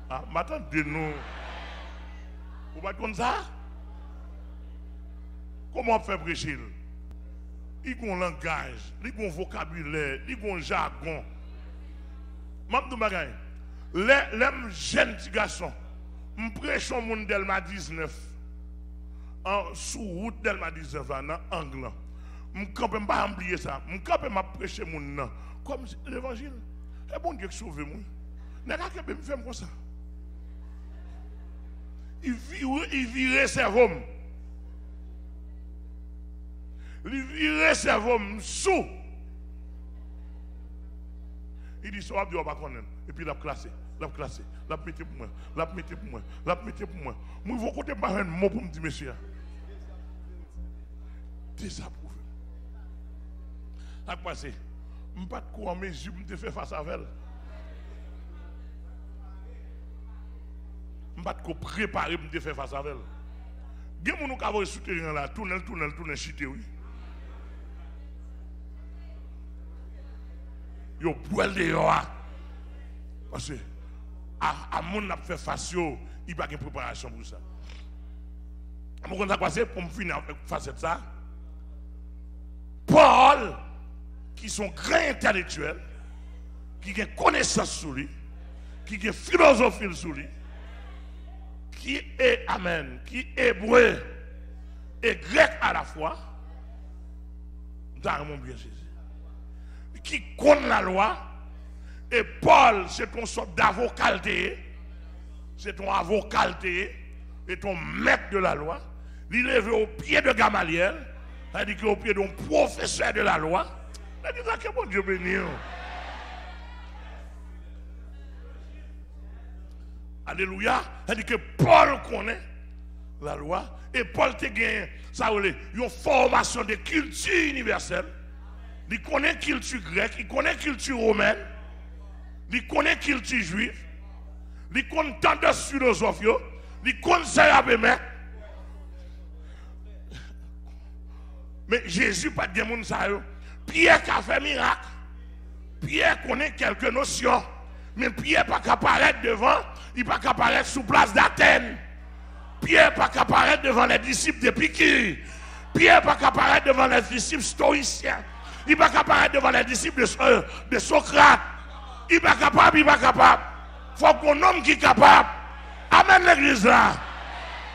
Ah, maintenant, de nous. Vous pas comme ça? Comment on fait prêcher? Il y a un langage, il y a un vocabulaire, il y a un jargon. Les jeunes petits garçons, je prêche au monde d'Elma 19, sous route d'Elma 19, en anglais. Je ne peux pas oublier ça. Je ne peux pas prêcher mon nom comme l'évangile. C'est bon Dieu qui sauve moi. Je ne peux pas faire comme ça. il virait cerveau. Il virait cerveau sous. Il dit, ça va dire, on va connaître. Et puis il a classé, l'a mis pour moi, l'a mis pour moi, l'a mis pour moi. Moi, vous comptez pas un mot pour me dire, monsieur. Désapprouvé. À quoi c'est? Je ne sais pas de quoi en mesure de faire face à elle. Je ne sais pas de quoi préparer pour faire face à elle. Il y a des gens qui ont souterrain là, tourner, chiter, oui. Ils ont boire dehors. Parce que, à mon a fait face, il n'y a pas de préparation pour ça. Je vais vous dire pour me finir avec facette ça. Paul, qui sont grands intellectuels, qui ont connaissance sur lui, qui ont philosophie sur lui, qui est amen, qui est hébreu et grec à la fois, dans mon bien Jésus, qui connaît la loi, et Paul, c'est ton sorte d'avocat, c'est ton avocat et ton maître de la loi, il est levé au pied de Gamaliel, c'est-à-dire qu'au pied d'un professeur de la loi, c'est-à-dire que bon Dieu béni. Alléluia. C'est-à-dire que Paul connaît la loi et Paul te gagne ça une formation de culture universelle. Il connaît la culture grecque, il connaît la culture romaine, il connaît la culture juive, il connaît tant de philosophes, il connaît ça. Mais Jésus pas de monde ça. Pierre qui a fait miracle. Pierre connaît quelques notions. Mais Pierre pas qu'à apparaître devant, il pas qu'à apparaître sous place d'Athènes. Pierre pas qu'à apparaître devant les disciples d'Épicure. Pierre pas qu'à apparaître devant les disciples stoïciens. Il pas qu'à apparaître devant les disciples de Socrate. Il pas capable, il pas capable. Il faut qu'on homme qui est capable. Amen l'église là.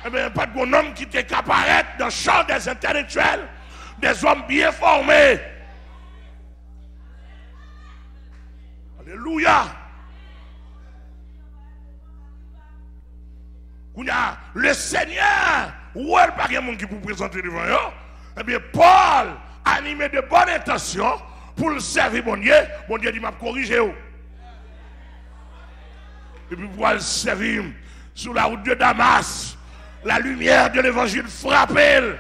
Eh bien, pas de bon homme qui est capable dans le champ des intellectuels, des hommes bien formés. Alléluia. Le Seigneur, où est pas quelqu'un qui peut présenter devant eux? Eh bien, Paul, animé de bonnes intentions, pour le servir, bon Dieu dit m'a corrigé. Et puis, pour le servir sur la route de Damas, la lumière de l'évangile frappe. Amen,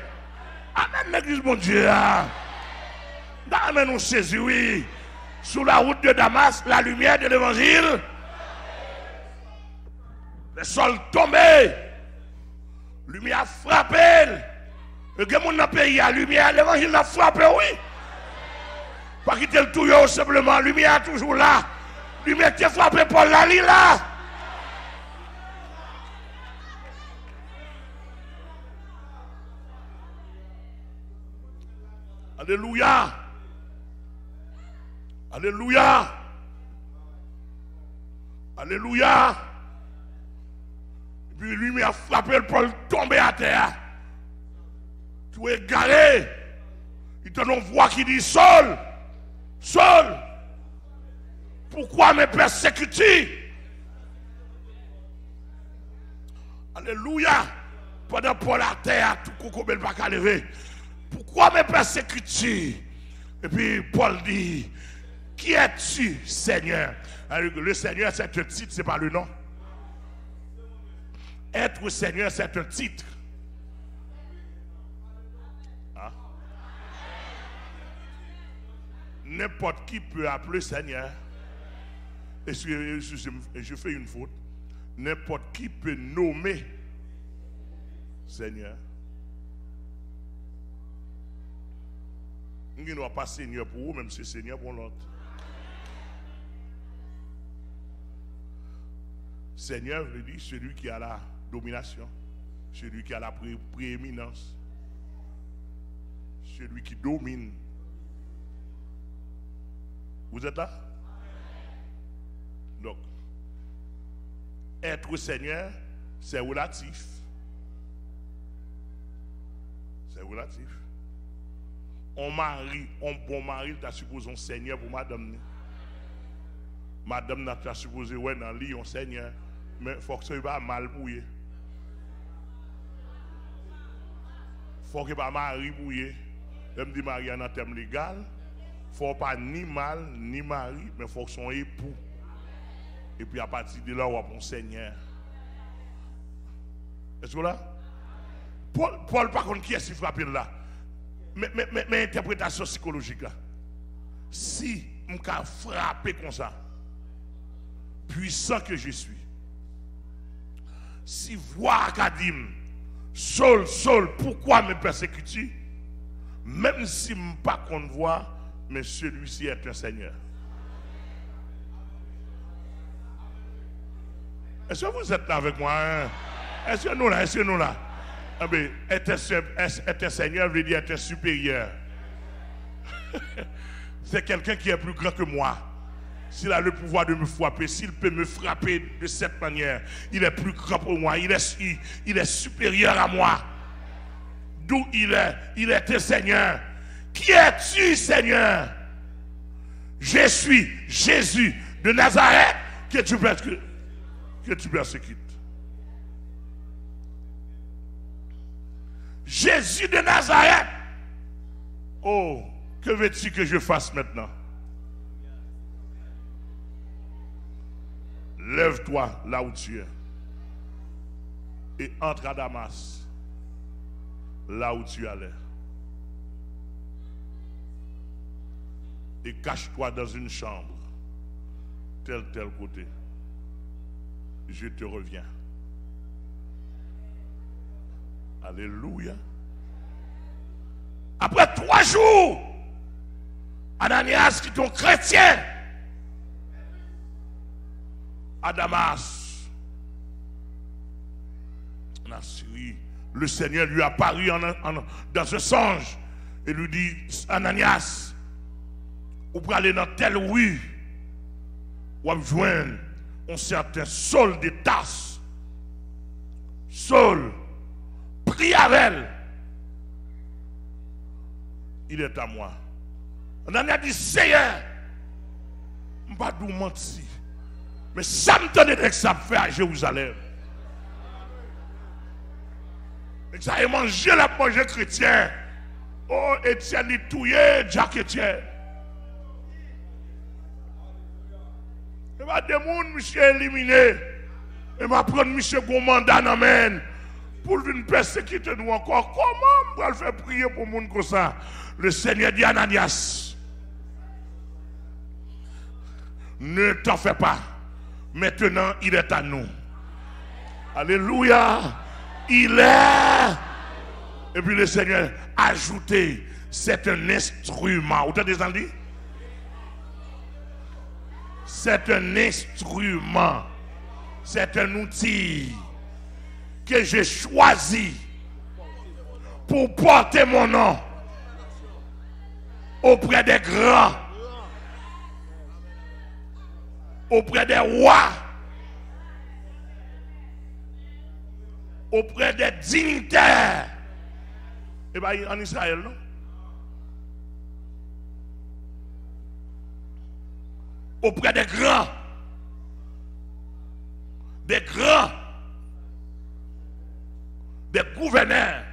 l'église, mon Dieu. Amen, nous saisi, oui. Sur la route de Damas, la lumière de l'évangile. Le sol tombé. Lumière frappée. Le gars, mon pays, la lumière, l'évangile a frappé, oui. Pas quitter le tout, simplement. Lumière toujours là. Lumière qui a frappé Paul Lali là. Alléluia. Alléluia. Alléluia. Et puis lui a frappé le Paul tombé à terre. Tout est garé. Il te donne une voix qui dit Saul, Saul, pourquoi me persécutes-tu? Alléluia. Pendant Paul à terre, tout coco bel pas qu'à lever. Pourquoi me persécutes-tu? Et puis Paul dit, qui es-tu, Seigneur? Le Seigneur, c'est un titre, ce n'est pas le nom. Être Seigneur, c'est un titre. Hein? N'importe qui peut appeler Seigneur. Et je fais une faute. N'importe qui peut nommer Seigneur. Il ne doit pas Seigneur pour vous, même si c'est Seigneur pour l'autre. Seigneur, je dis, celui qui a la domination, celui qui a la prééminence, celui qui domine. Vous êtes là? Donc, être Seigneur, c'est relatif. C'est relatif. On bon mari, tu as supposé un Seigneur pour madame. Madame n'a pas supposé ouais dans lit un Seigneur, mais il faut que ça soit mal pour lui. faut que pas mari bouillé. Même dit mariage en termes légal, faut pas ni mal ni mari, mais faut que son époux. Et puis à partir de là, on va pour Seigneur. Est-ce que là? Paul par contre, qui est-ce qui frappe là? Mais interprétation psychologique là. Si je suis frappé comme ça, puissant que je suis, si voix acadime, Saul, pourquoi me persécutes-tu? Même si je ne suis pas contre voix, mais celui-ci est un Seigneur. Est-ce que vous êtes là avec moi? Hein? Est-ce que nous là? Est-ce que nous là? Ah ben, être un Seigneur veut dire être un supérieur. C'est quelqu'un qui est plus grand que moi. S'il a le pouvoir de me frapper, s'il peut me frapper de cette manière, il est plus grand pour moi, il est supérieur à moi. D'où il est un Seigneur. Qui es-tu, Seigneur? Je suis Jésus de Nazareth que tu persécutes. Jésus de Nazareth. Oh, que veux-tu que je fasse maintenant? Lève-toi là où tu es et entre à Damas, là où tu allais. Et cache-toi dans une chambre, tel côté. Je te reviens. Alléluia. Après 3 jours, Ananias, qui est ton chrétien, à Damas, en Assyrie, le Seigneur lui apparut dans un songe et lui dit: Ananias, vous pouvez aller dans telle rue, vous allez joindre un certain Saul de Tarse. Saul, prie avec elle. Il est à moi. Ananias dit: Seigneur, je ne vais pas vous mentir. Mais ça me donne que ça me fait à Jérusalem. Et ça a mangé la manger chrétien. Oh, Étienne, il touillé, Jacques Étienne. Il va des gens, monsieur, éliminé. Il va prendre monsieur Gomandan, amen. Pour venir persécuter nous encore. Comment on va faire prier pour les gens comme ça? Le Seigneur dit: Ananias, ne t'en fais pas. Maintenant, il est à nous. Alléluia. Il est. Et puis le Seigneur a ajouté: c'est un instrument. Vous entendez ça dit? C'est un instrument. C'est un outil que j'ai choisi pour porter mon nom auprès des grands, auprès des rois, auprès des dignitaires. Et bien en Israël, non? Auprès des grands, des gouverneurs.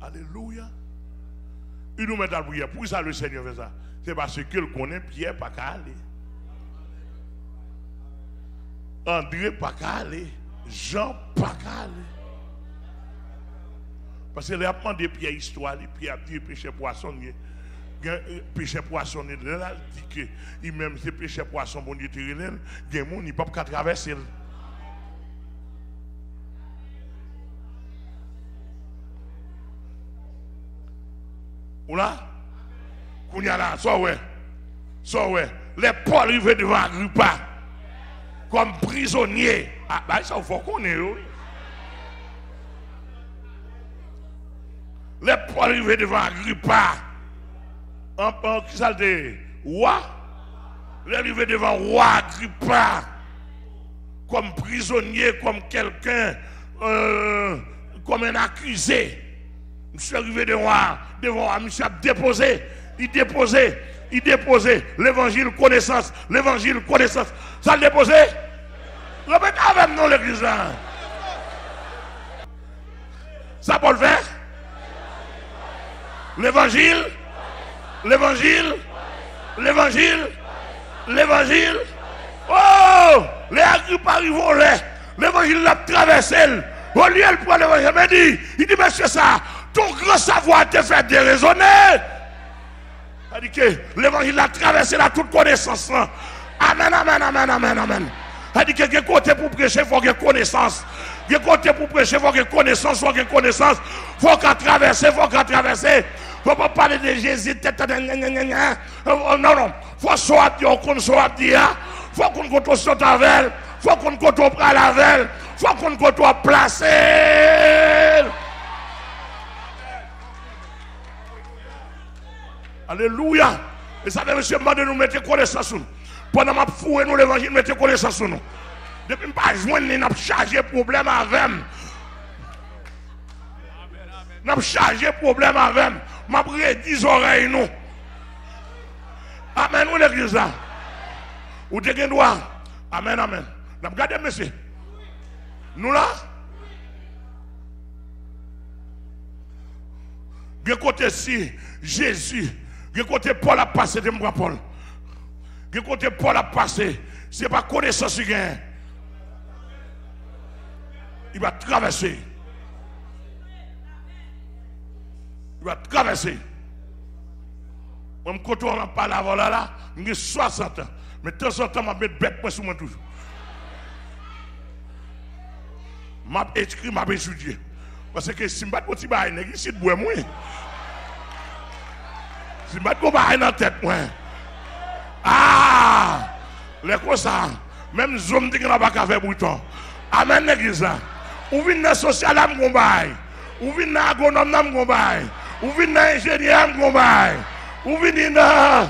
Alléluia. Il nous met à la prière. Pour ça le Seigneur fait ça. C'est parce que le connaît Pierre pas qu'à aller. André pas qu'à aller. Jean pas qu'à aller. Parce que les apprend des Pierre histoire, Pierre a dit péché poissonnier. Péché poissonnier, là, il dit que il même c'est péché poisson, bon Dieu, il y a des gens qui ne peuvent pas traverser. Ou là? Qu'on y a là, ça ouais. Les Paul arrivent devant Agrippa comme prisonniers. Ah, bah, ça, il faut qu'on ait. Les Paul arrivent devant Agrippa. En qui ça dit? Roi. Les arrivés devant roi Agrippa comme prisonnier, comme quelqu'un, comme un accusé. Je suis arrivé devant monsieur a déposé. Il déposait l'évangile connaissance. Ça le déposé? Répétez avec nous l'église là. Ça Paul fait? L'évangile, l'évangile, l'évangile, l'évangile. Oh, les Agrippa arrivent là. L'évangile l'a traversé. Au lieu de prendre l'évangile, il dit, monsieur ça, ton grand savoir te fait déraisonner. Il dit que l'évangile l'a traversé là toute connaissance. Amen, amen, amen, amen, amen. Il dit que quelqu'un côté pour prêcher, il faut qu'il connaissance. Il côté pour prêcher, il faut qu'il connaissance, il faut qu'il connaissance. Il faut qu'il traverse, il faut qu'il traverse. Il ne faut pas parler de Jésus. Non, non. Il faut soit dire, qu'on soit dire. Il faut qu'on contrôle son tavel. Il faut qu'on contrôle la veille. Il faut qu'on contrôle placer. Alléluia. Et ça fait monsieur demander nous mettre connaissance sur nous. Pendant que je fouille nous l'évangile, mettez connaissance sur nous. Depuis que je ne suis pas chargé problème avec moi. Je suis chargé problème avec moi. Je suis 10 oreilles nous. Amen, nous l'église là. Ou avez droit. Amen, amen. Nous regardez, monsieur. Nous là. De côté si Jésus, de côté Paul a passé de moi, Paul. De côté Paul a passé, ce n'est pas connaissance qu'il gagne. Il va traverser. Il va traverser. Moi, quand on parle avant là, j'ai 60 ans. Mais de temps en temps, je mets bête sur moi toujours. Je écrit, je étudié. Parce que si je ne suis pas petit, je suis pas moi. Si je ne suis pas dans la tête, moi. Ah! Les causes, même Zoom dit qu'on n'a pas qu'à faire bouton. Amen, l'église là. Ou vient dans social, ou vient dans agronome, ou vient dans ingénieur, ou vient dans.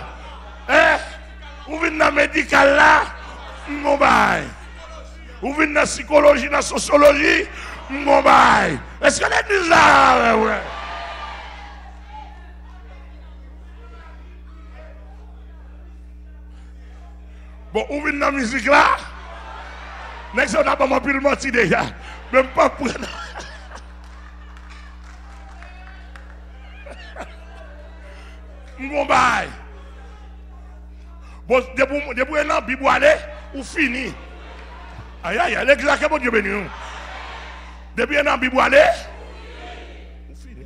Ou vient dans médical là, ou vient dans psychologie, dans sociologie, est-ce que l'église là, ouais? Bon, ou vient dans la musique là, n'est-ce qu'on n'a pas ma pile menti déjà, même pas pour. Bon, depuis un an, Bible aller, ou fini. Aïe, aïe, l'église que bon Dieu béni. Depuis un an, Bible aller, ou fini.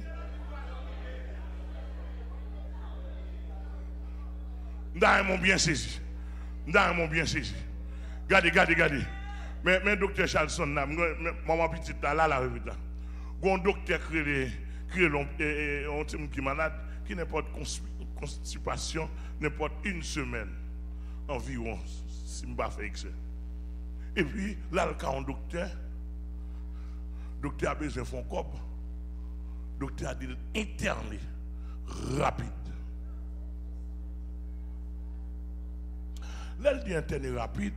Nous mon bien saisi. Nous mon bien saisi. Regardez. Mais docteur Charlson, maman petite là, la revue là. Un docteur créé un type qui est malade, qui n'est pas de constipation, n'importe une semaine. Environ, si je ne fais pas excès. Et puis, là, le cas en docteur a besoin de faire un corps. Docteur a dit interné, rapide. Là, il dit interné rapide.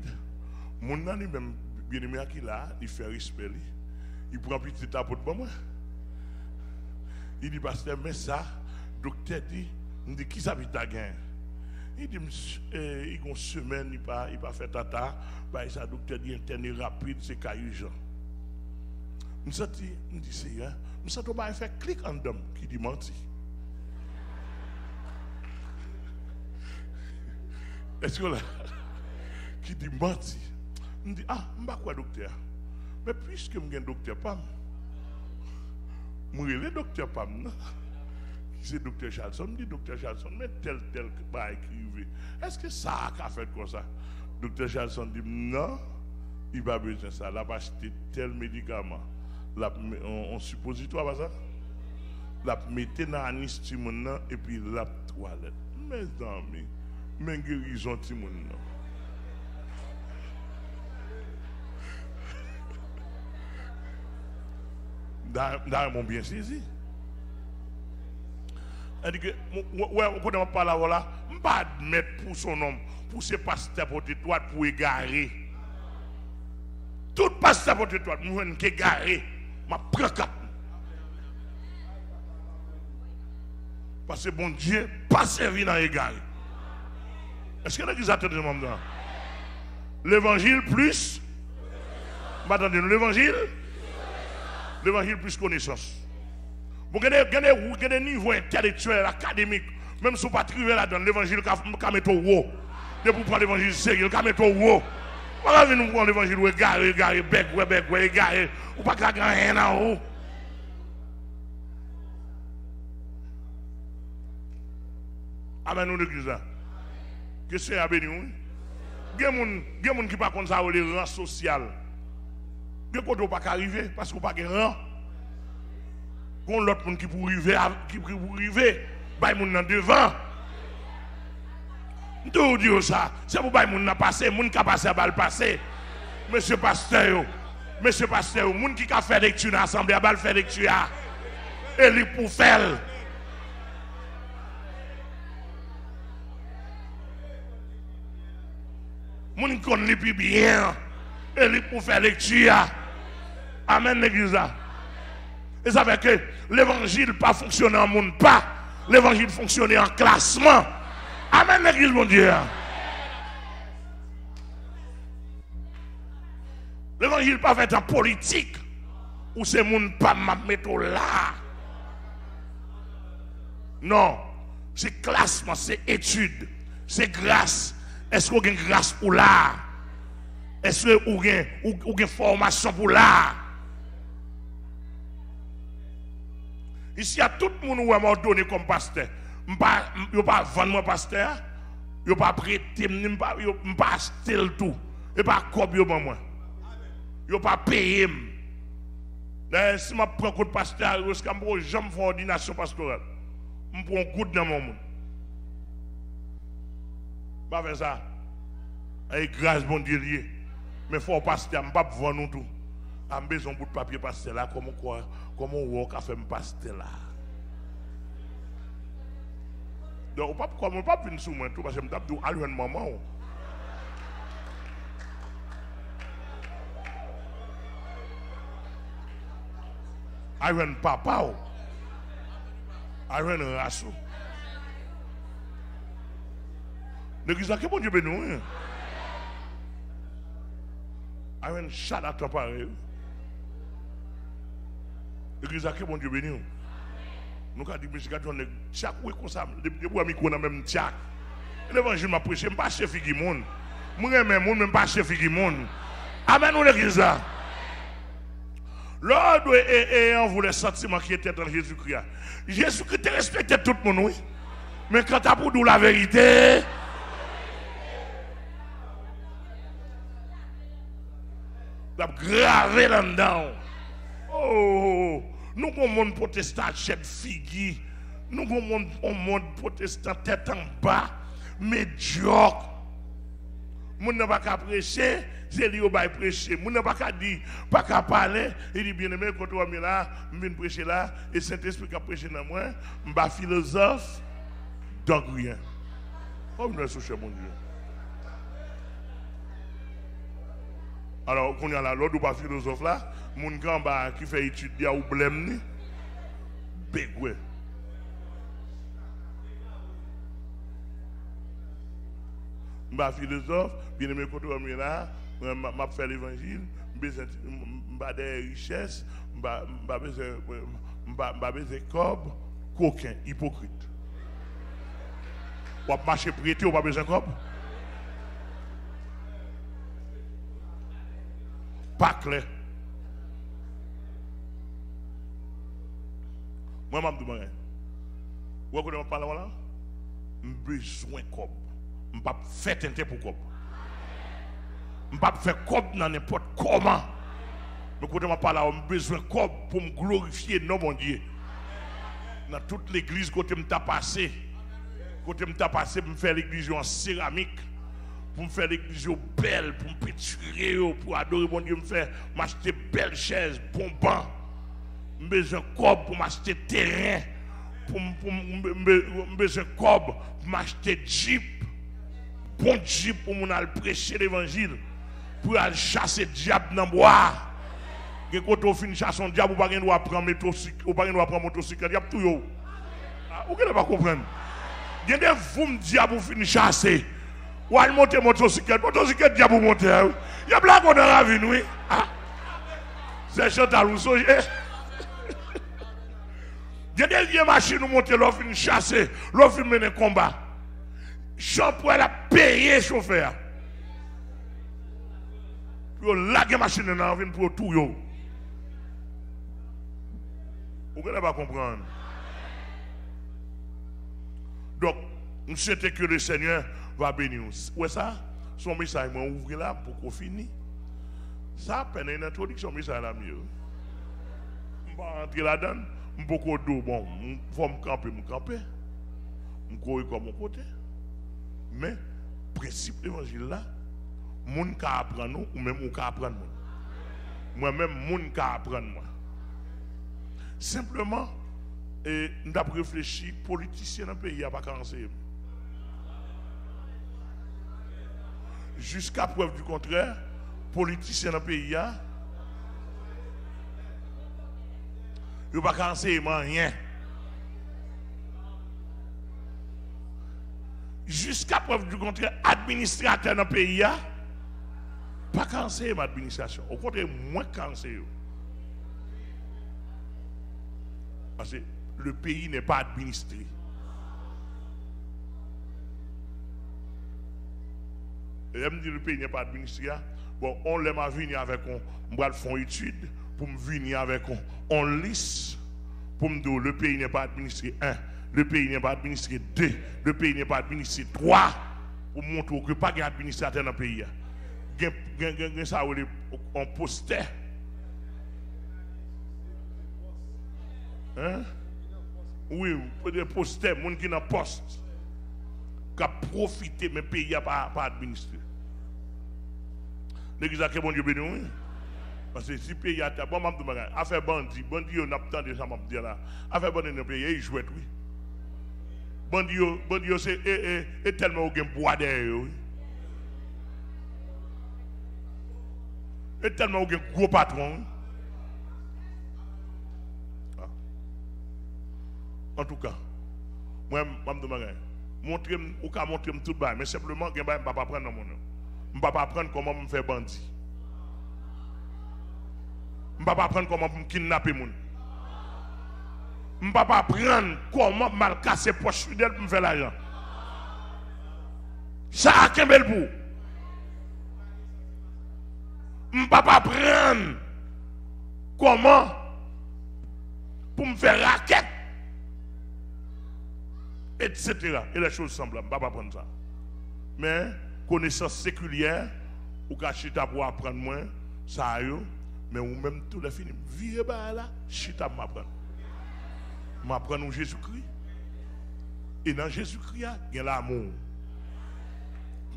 Mon ami, même bien aimé qui là, il fait respect. Il prend un petit tapote pour moi. Il dit, pasteur, mais ça, docteur dit, qui ça veut dire? Il dit, il y a une semaine, il n'a pas fait tata. Ça, docteur dit, interné rapide, c'est caillou Jean. Je dis, c'est hein. Je dis, on fait clic en dame qui dit menti. Est-ce que là, qui dit menti? Je dis, ah, je ne sais pas quoi, docteur. Mais puisque je suis un docteur Pam, je suis le docteur Pam. C'est docteur Charlson, me dit docteur Charlson, mais tel pas écrivé. Est-ce que ça a fait comme ça? Docteur Charlson dit non, il va besoin de ça. Là, va acheter tel médicament. Là, on suppositoire, pas ça? Là, mettez dans l'anistimon et puis la toilette. Mes amis, mais guérison timon. Dans mon bien saisi. Elle dit que, ouais, on peut pas là, voilà, je ne peux pas admettre pour son nom, pour ce pasteur pour toi, pour égarer. Tout pasteur pour toi, je vais égarer, je prends cap. Parce que bon Dieu, pas servi dans l'égaré. Est-ce que l'église a tenu le l'évangile plus, attendez, l'évangile plus connaissance. Vous avez des niveaux intellectuels, académiques, même si vous ne pas arriver là-dedans, l'évangile vous mettre au haut. De pour prendre l'évangile sérieux, vous mettre au haut. Vous ne venir prendre l'évangile, vous égarez, bec, égaré, ou pas qu'à rien en haut. Amen, nous l'église là. Que c'est à bénir. Il y a des gens qui ne sont pas comme ça, les rangs sociaux. Il y a des gens qui ne sont pas arriver parce qu'on n'a pas de rang. Il y a l'autre monde qui pour arriver, bah il y a devant. Tout dire ça, c'est pour bah il y a passé, monde qui a passé à le passer. Monsieur pasteur, monde qui a fait lecture dans l'assemblée, à le faire lecture. Et lui pour faire. Moun qui connaît plus bien, et lui pour faire lecture. Amen, l'église. Et ça fait que l'évangile pas fonctionner en monde pas, l'évangile fonctionne en classement. Amen, l'église, mon Dieu. L'évangile pas fait en politique, où c'est monde pas mettre là. Non, c'est classement, c'est étude, c'est grâce. Est-ce qu'on a une grâce pour l'art? Est-ce qu'on a une formation pour l'art? Ici, il y a tout le monde qui m'a donné comme pasteur. Je ne vais pas vendre mon pasteur. Je ne vais pas prêter, je ne vais pas acheter le tout. Je ne vais pas copier moi. Je ne vais pas payer. Si je prends un coup de pasteur, je vais jamais faire ordination pastorale. Je prends un coup dans mon monde. Pas faire ça. Avec grâce, bon Dieu lié. Mais il faut passer, je ne peux pas vendre nous tout. Je n'ai besoin de bout de papier passer là. Comment on va faire me passer là? Donc, on ne peut pas venir sur moi tout parce que je me tape à l'une maman. À l'une papa. À l'une race. L'église a que bon Dieu béni. Amen, chat à toi pareil. L'église a que bon Dieu béni. Nous avons dit, monsieur, on est tchak, oui, comme ça. Depuis que nous avons même tchak. L'évangile m'a prêché, je ne suis pas chef de monde. Je ne suis même pas chef de monde. Amen, nous l'église là. L'ordre et en vous les sentiments qui étaient dans Jésus-Christ. Jésus-Christ respectait tout le monde, oui. Mais quand tu as pour nous la vérité, la gravé là-dedans. Oh, nous avons un monde protestant chef figui. Nous avons un monde protestant tête en bas, médiocre. Nous n'avons pas qu'à prêcher, c'est lui qui va prêcher. Nous n'avons pas qu'à dire, pas qu'à parler. Il dit bien aimé, quand on est là, je viens prêcher là, et Saint-Esprit qui a prêché dans moi, je suis philosophe, donc rien. Oh, nous sommes mon Dieu. Alors, quand il y a là, l'autre ou pas philosophe là, mon grand qui fait étudier ou blême, bégoué. Je suis philosophe, bien aimé quand on est là, je fais l'évangile, je suis des richesses, je suis des cobs, coquin, hypocrite. Ou pas marcher prêté ou pas besoin de cob? Pas clair. Moi, je me dis, vous connaissez ma parole là? J'ai besoin de cob. Je ne peux pas faire tenter pour cob. Je ne peux pas faire cob dans n'importe comment. Mais quand je parle là, j'ai besoin de cob pour me glorifier, non, mon Dieu. Dans toute l'église, quand je me passé, quand je me passé, pour me faire l'église en céramique. Pour me faire l'église belle, pour me peinturer, pour adorer mon Dieu, me faire m'acheter belles chaises, bon banc. J'ai besoin de cob pour m'acheter terrain. J'ai besoin de cob pour m'acheter jeep. Bon jeep pour aller prêcher l'évangile. Pour aller chasser le diable dans le bois. Et quand on finit chasser le diable, on ne peut pas prendre motocyclette. Il y a tout. Vous ne pouvez pas comprendre. Il y a des fous diable pour finir chasser. Ou aller monter motocyclette diable pour monter. Il y a blague dans la vie, oui. Il y a des vieilles machines où monter, l'offre une chasser, l'offre une mener combat. Champ elle a payé chauffeur. Yo laguer machine dans vinn pour tout yo. Vous ne pouvez pas comprendre. Donc, nous souhaitons que le Seigneur va bénir nous. Ouais ça, son message m'a ouvert là pour qu'on finisse. Ça peine une introduction message là mieux. On va entrer là-dedans, beaucoup d'eau bon, faut me camper, me courir comme mon côté. Mais principe de l'évangile là, moun ka apprendre nous ou même ou ka apprendre moi. Moi-même moun ka apprendre moi. Simplement et nous avons réfléchi, politiciens dans le pays n'ont pas commencé. Jusqu'à preuve du contraire, politiciens dans le pays n'ont pas commencé rien. Jusqu'à preuve du contraire, administrateur dans le pays n'a pas commencé l'administration. Au contraire, moins commencé. Parce que le pays n'est pas administré. Et elle me dit le pays n'est pas administré. Bon, on l'aime à venir avec on va faire une étude pour me venir avec on liste pour me dire le pays n'est pas administré 1, le pays n'est pas administré 2, le pays n'est pas administré 3 pour montrer que pas d'administrateur dans le pays. Il y a ça on postait. Hein? Oui, vous pouvez poster, les gens qui dans poste, qui a profité, mais le pays n'a pas administré. L'église a bon Dieu béni. Parce que si le pays a bon, affaire bandit, on a tant de ça, je là. Affaire bandit dans le pays, il joue, oui. Bandit, c'est tellement au game bois derrière, oui. Et tellement au game gros patron. En tout cas, moi, je vais montrer tout bas, mais simplement, je ne vais pas prendre mon nom. Je ne vais pas apprendre comment me faire bandit. Je ne vais pas apprendre comment me kidnapper. Je ne vais pas apprendre comment mal casser poche fidèle pour me faire l'argent. Ça a qu'un bel bout. Je ne vais pas apprendre comment pour me faire raquette. Etc. Et les choses semblables. Je ne vais pas prendre ça. Mais, connaissance séculière, ou kachita pour apprendre moins, ça a eu, mais ou même tout les fini. Vieux là, chita m'apprendre. M'apprendre Jésus-Christ. Et dans Jésus-Christ, il y a l'amour.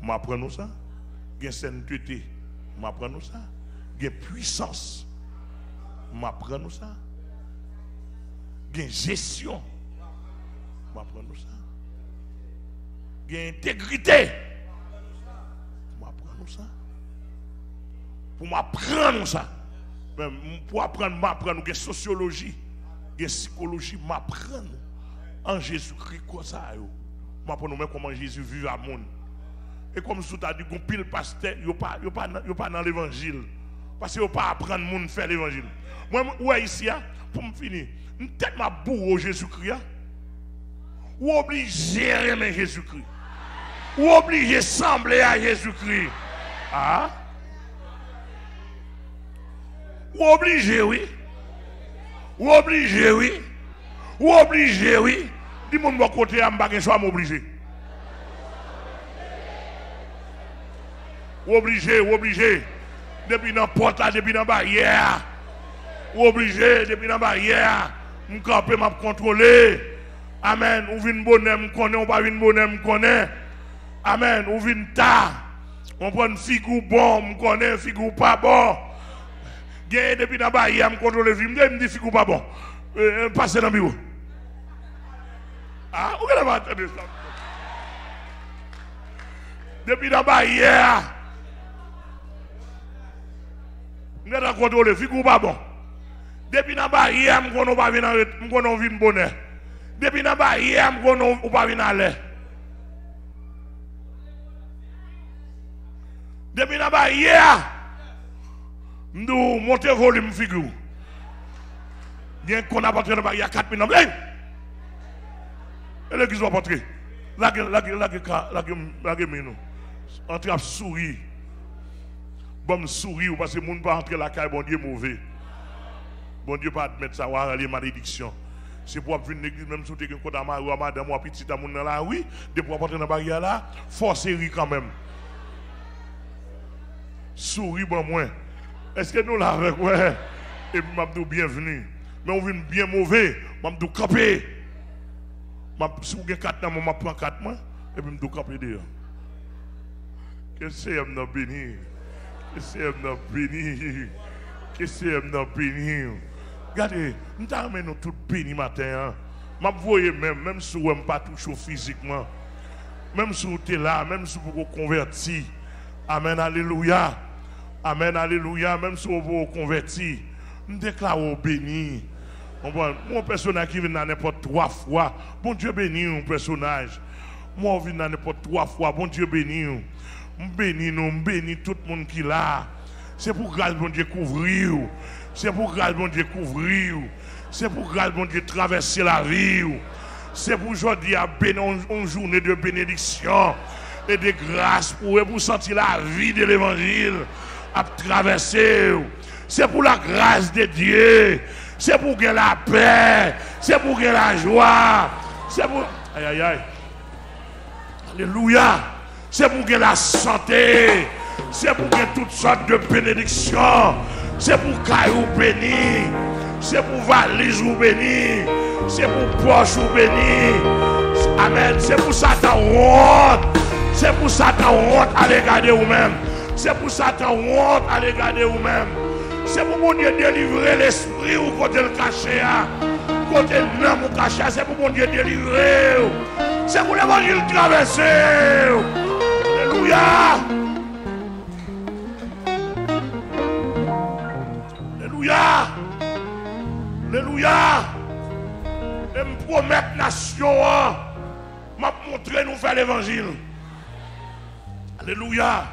M'apprendre ça. Il y a sainteté. M'apprendre ça. Il y a puissance. M'apprendre ça. Il y a gestion. M'apprendre ça. Il y a intégrité. M'apprendre ça. Pour m'apprendre ça. Pour apprendre, m'apprendre, il y a sociologie, il y a psychologie, m'apprendre en Jésus-Christ quoi ça. M'apprendre même comment Jésus vit à monde. Et comme tu as dit, qu'on pile pasteur, il n'y a pas dans l'évangile. Parce qu'il n'y a pas apprendre monde faire l'évangile. Moi, ouais, ici, pour me finir, je suis tellement bourreau Jésus-Christ. Ou obligé d'aimer Jésus-Christ. Ou obligé de sembler à Jésus-Christ. Ah? Ou obligé, oui. Ou obligé, oui. Ou obligé, oui. Dis-moi, mon côté, je ne suis pas obligé. Ou obligé. Depuis dans la porte, depuis dans la barrière. Ou obligé, depuis dans la barrière. Je suis campé, je contrôler. Amen. Ou vin bonnet, me connaît, ou pas vin bonnet, me connaît. Amen. Ou vin ta. On prend une figure bon, me connaît, figure pas bon. Gagne depuis dans la barrière, me contrôle le film, me dit figure pas bon. Passez dans le bureau. Ah, vous allez entendre ça. Depuis dans la barrière, me dit contrôle le figure pas bon. Depuis dans la barrière, me connaît, pas vin, me connaît, vin bonnet. Depuis dans la barrière, je ne sais pas aller. Depuis dans la barrière, je monte le volume figure. Bien qu'on a pas de barrière 4 minutes. Et l'église va rentrer. La nous. Entrer à sourire. Bon sourire parce que le monde pas entrer la caille, bon Dieu mauvais. Bon Dieu pas admettre ça, ou les malédictions. C'est pour venir l'église, même si tu es un madame ou petit dans la rue, de pour porter dans la barrière là, forcer quand même. Souris bon moins. Est-ce que nous là avec ouais? Et puis m'a dit bienvenue. Mais on vient bien mauvais, m'a dit camper. Si vous avez 4 ans, je prends 4 mois et puis je vais camper dehors. Que c'est nous bénir. Que c'est nous bénir. Que c'est nous bénir. Regardez, nous t'amènons tout béni matin. Je voyais même si vous n'êtes pas touché physiquement, même si vous êtes là, même si vous vous convertir. Amen, alléluia. Amen, alléluia. Même si vous vous convertir, nous déclarons béni. Mon personnage qui vient n'importe 3 fois, bon Dieu bénit mon personnage. Moi, je viens n'importe 3 fois, bon Dieu bénit. Je bénis tout le monde qui est là. C'est pour grâce bon Dieu couvrir. C'est pour grâce bon Dieu couvrir. C'est pour grâce bon Dieu traverser la vie. C'est pour aujourd'hui à bénir une journée de bénédiction et de grâce pour vous sentir la vie de l'évangile à traverser. C'est pour la grâce de Dieu. C'est pour gagner la paix. C'est pour gagner la joie. C'est pour... Aïe, aïe, aïe. Alléluia. C'est pour gagner la santé. C'est pour gagner toutes sortes de bénédictions. C'est pour caillou béni. C'est pour valise ou béni. C'est pour poche ou béni. Amen. C'est pour Satan honte. C'est pour Satan honte à l'égard de vous-même. C'est pour Satan honte à l'égard de vous-même. C'est pour mon Dieu délivrer l'esprit ou côté le caché. Côté l'homme ou caché, c'est pour mon Dieu délivrer. C'est pour l'évangile traverser. Alléluia. Alléluia. Alléluia. Et me promettre nation, m'a montré nous faire l'évangile. Alléluia.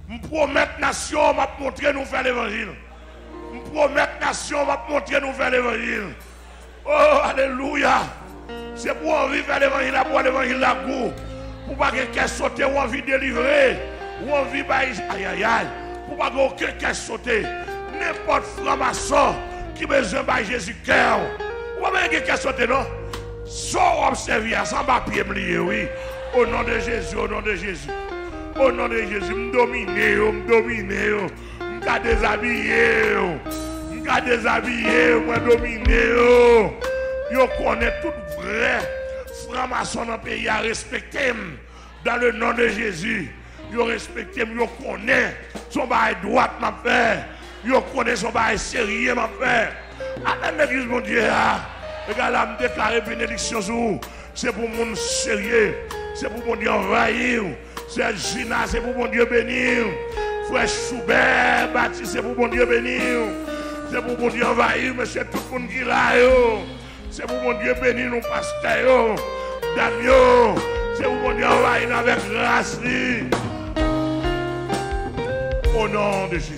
Me promettre nation, m'a montré nous faire l'évangile. Me promettre nation, m'a montré nous faire l'évangile. Oh, alléluia. C'est pour envie faire l'évangile, pour l'évangile la goût. Pour pas que quelqu'un saute ou envie délivrer. Ou envie aïe aïe aïe. Pour pas que quelqu'un saute. N'importe franc-maçon qui besoin de Jésus cœur. Ou pas quelqu'un saute non. Sans observer, sans papier me oui. Au nom de Jésus, au nom de Jésus. Au nom de Jésus, me dominer, me déshabiller, me déshabiller, me dominer. Yo connaît tout vrai franc-maçon dans le pays à respecter dans le nom de Jésus. Yo respecte, yo connaît son bail droit m'a fait. Yo connaît son bail sérieux m'a fait. Attends l'église mon Dieu là. Regarde là me déclarer bénédiction sur vous. C'est pour mon sérieux. C'est pour mon Dieu envahir. C'est Gina, c'est pour mon Dieu bénir. Frère Schubert, Baptiste, c'est pour mon Dieu bénir. C'est pour mon Dieu envahir, monsieur tout le monde qui est là. C'est pour mon Dieu bénir nos pasteurs. Damien, c'est pour mon Dieu envahir avec grâce. Au nom de Jésus.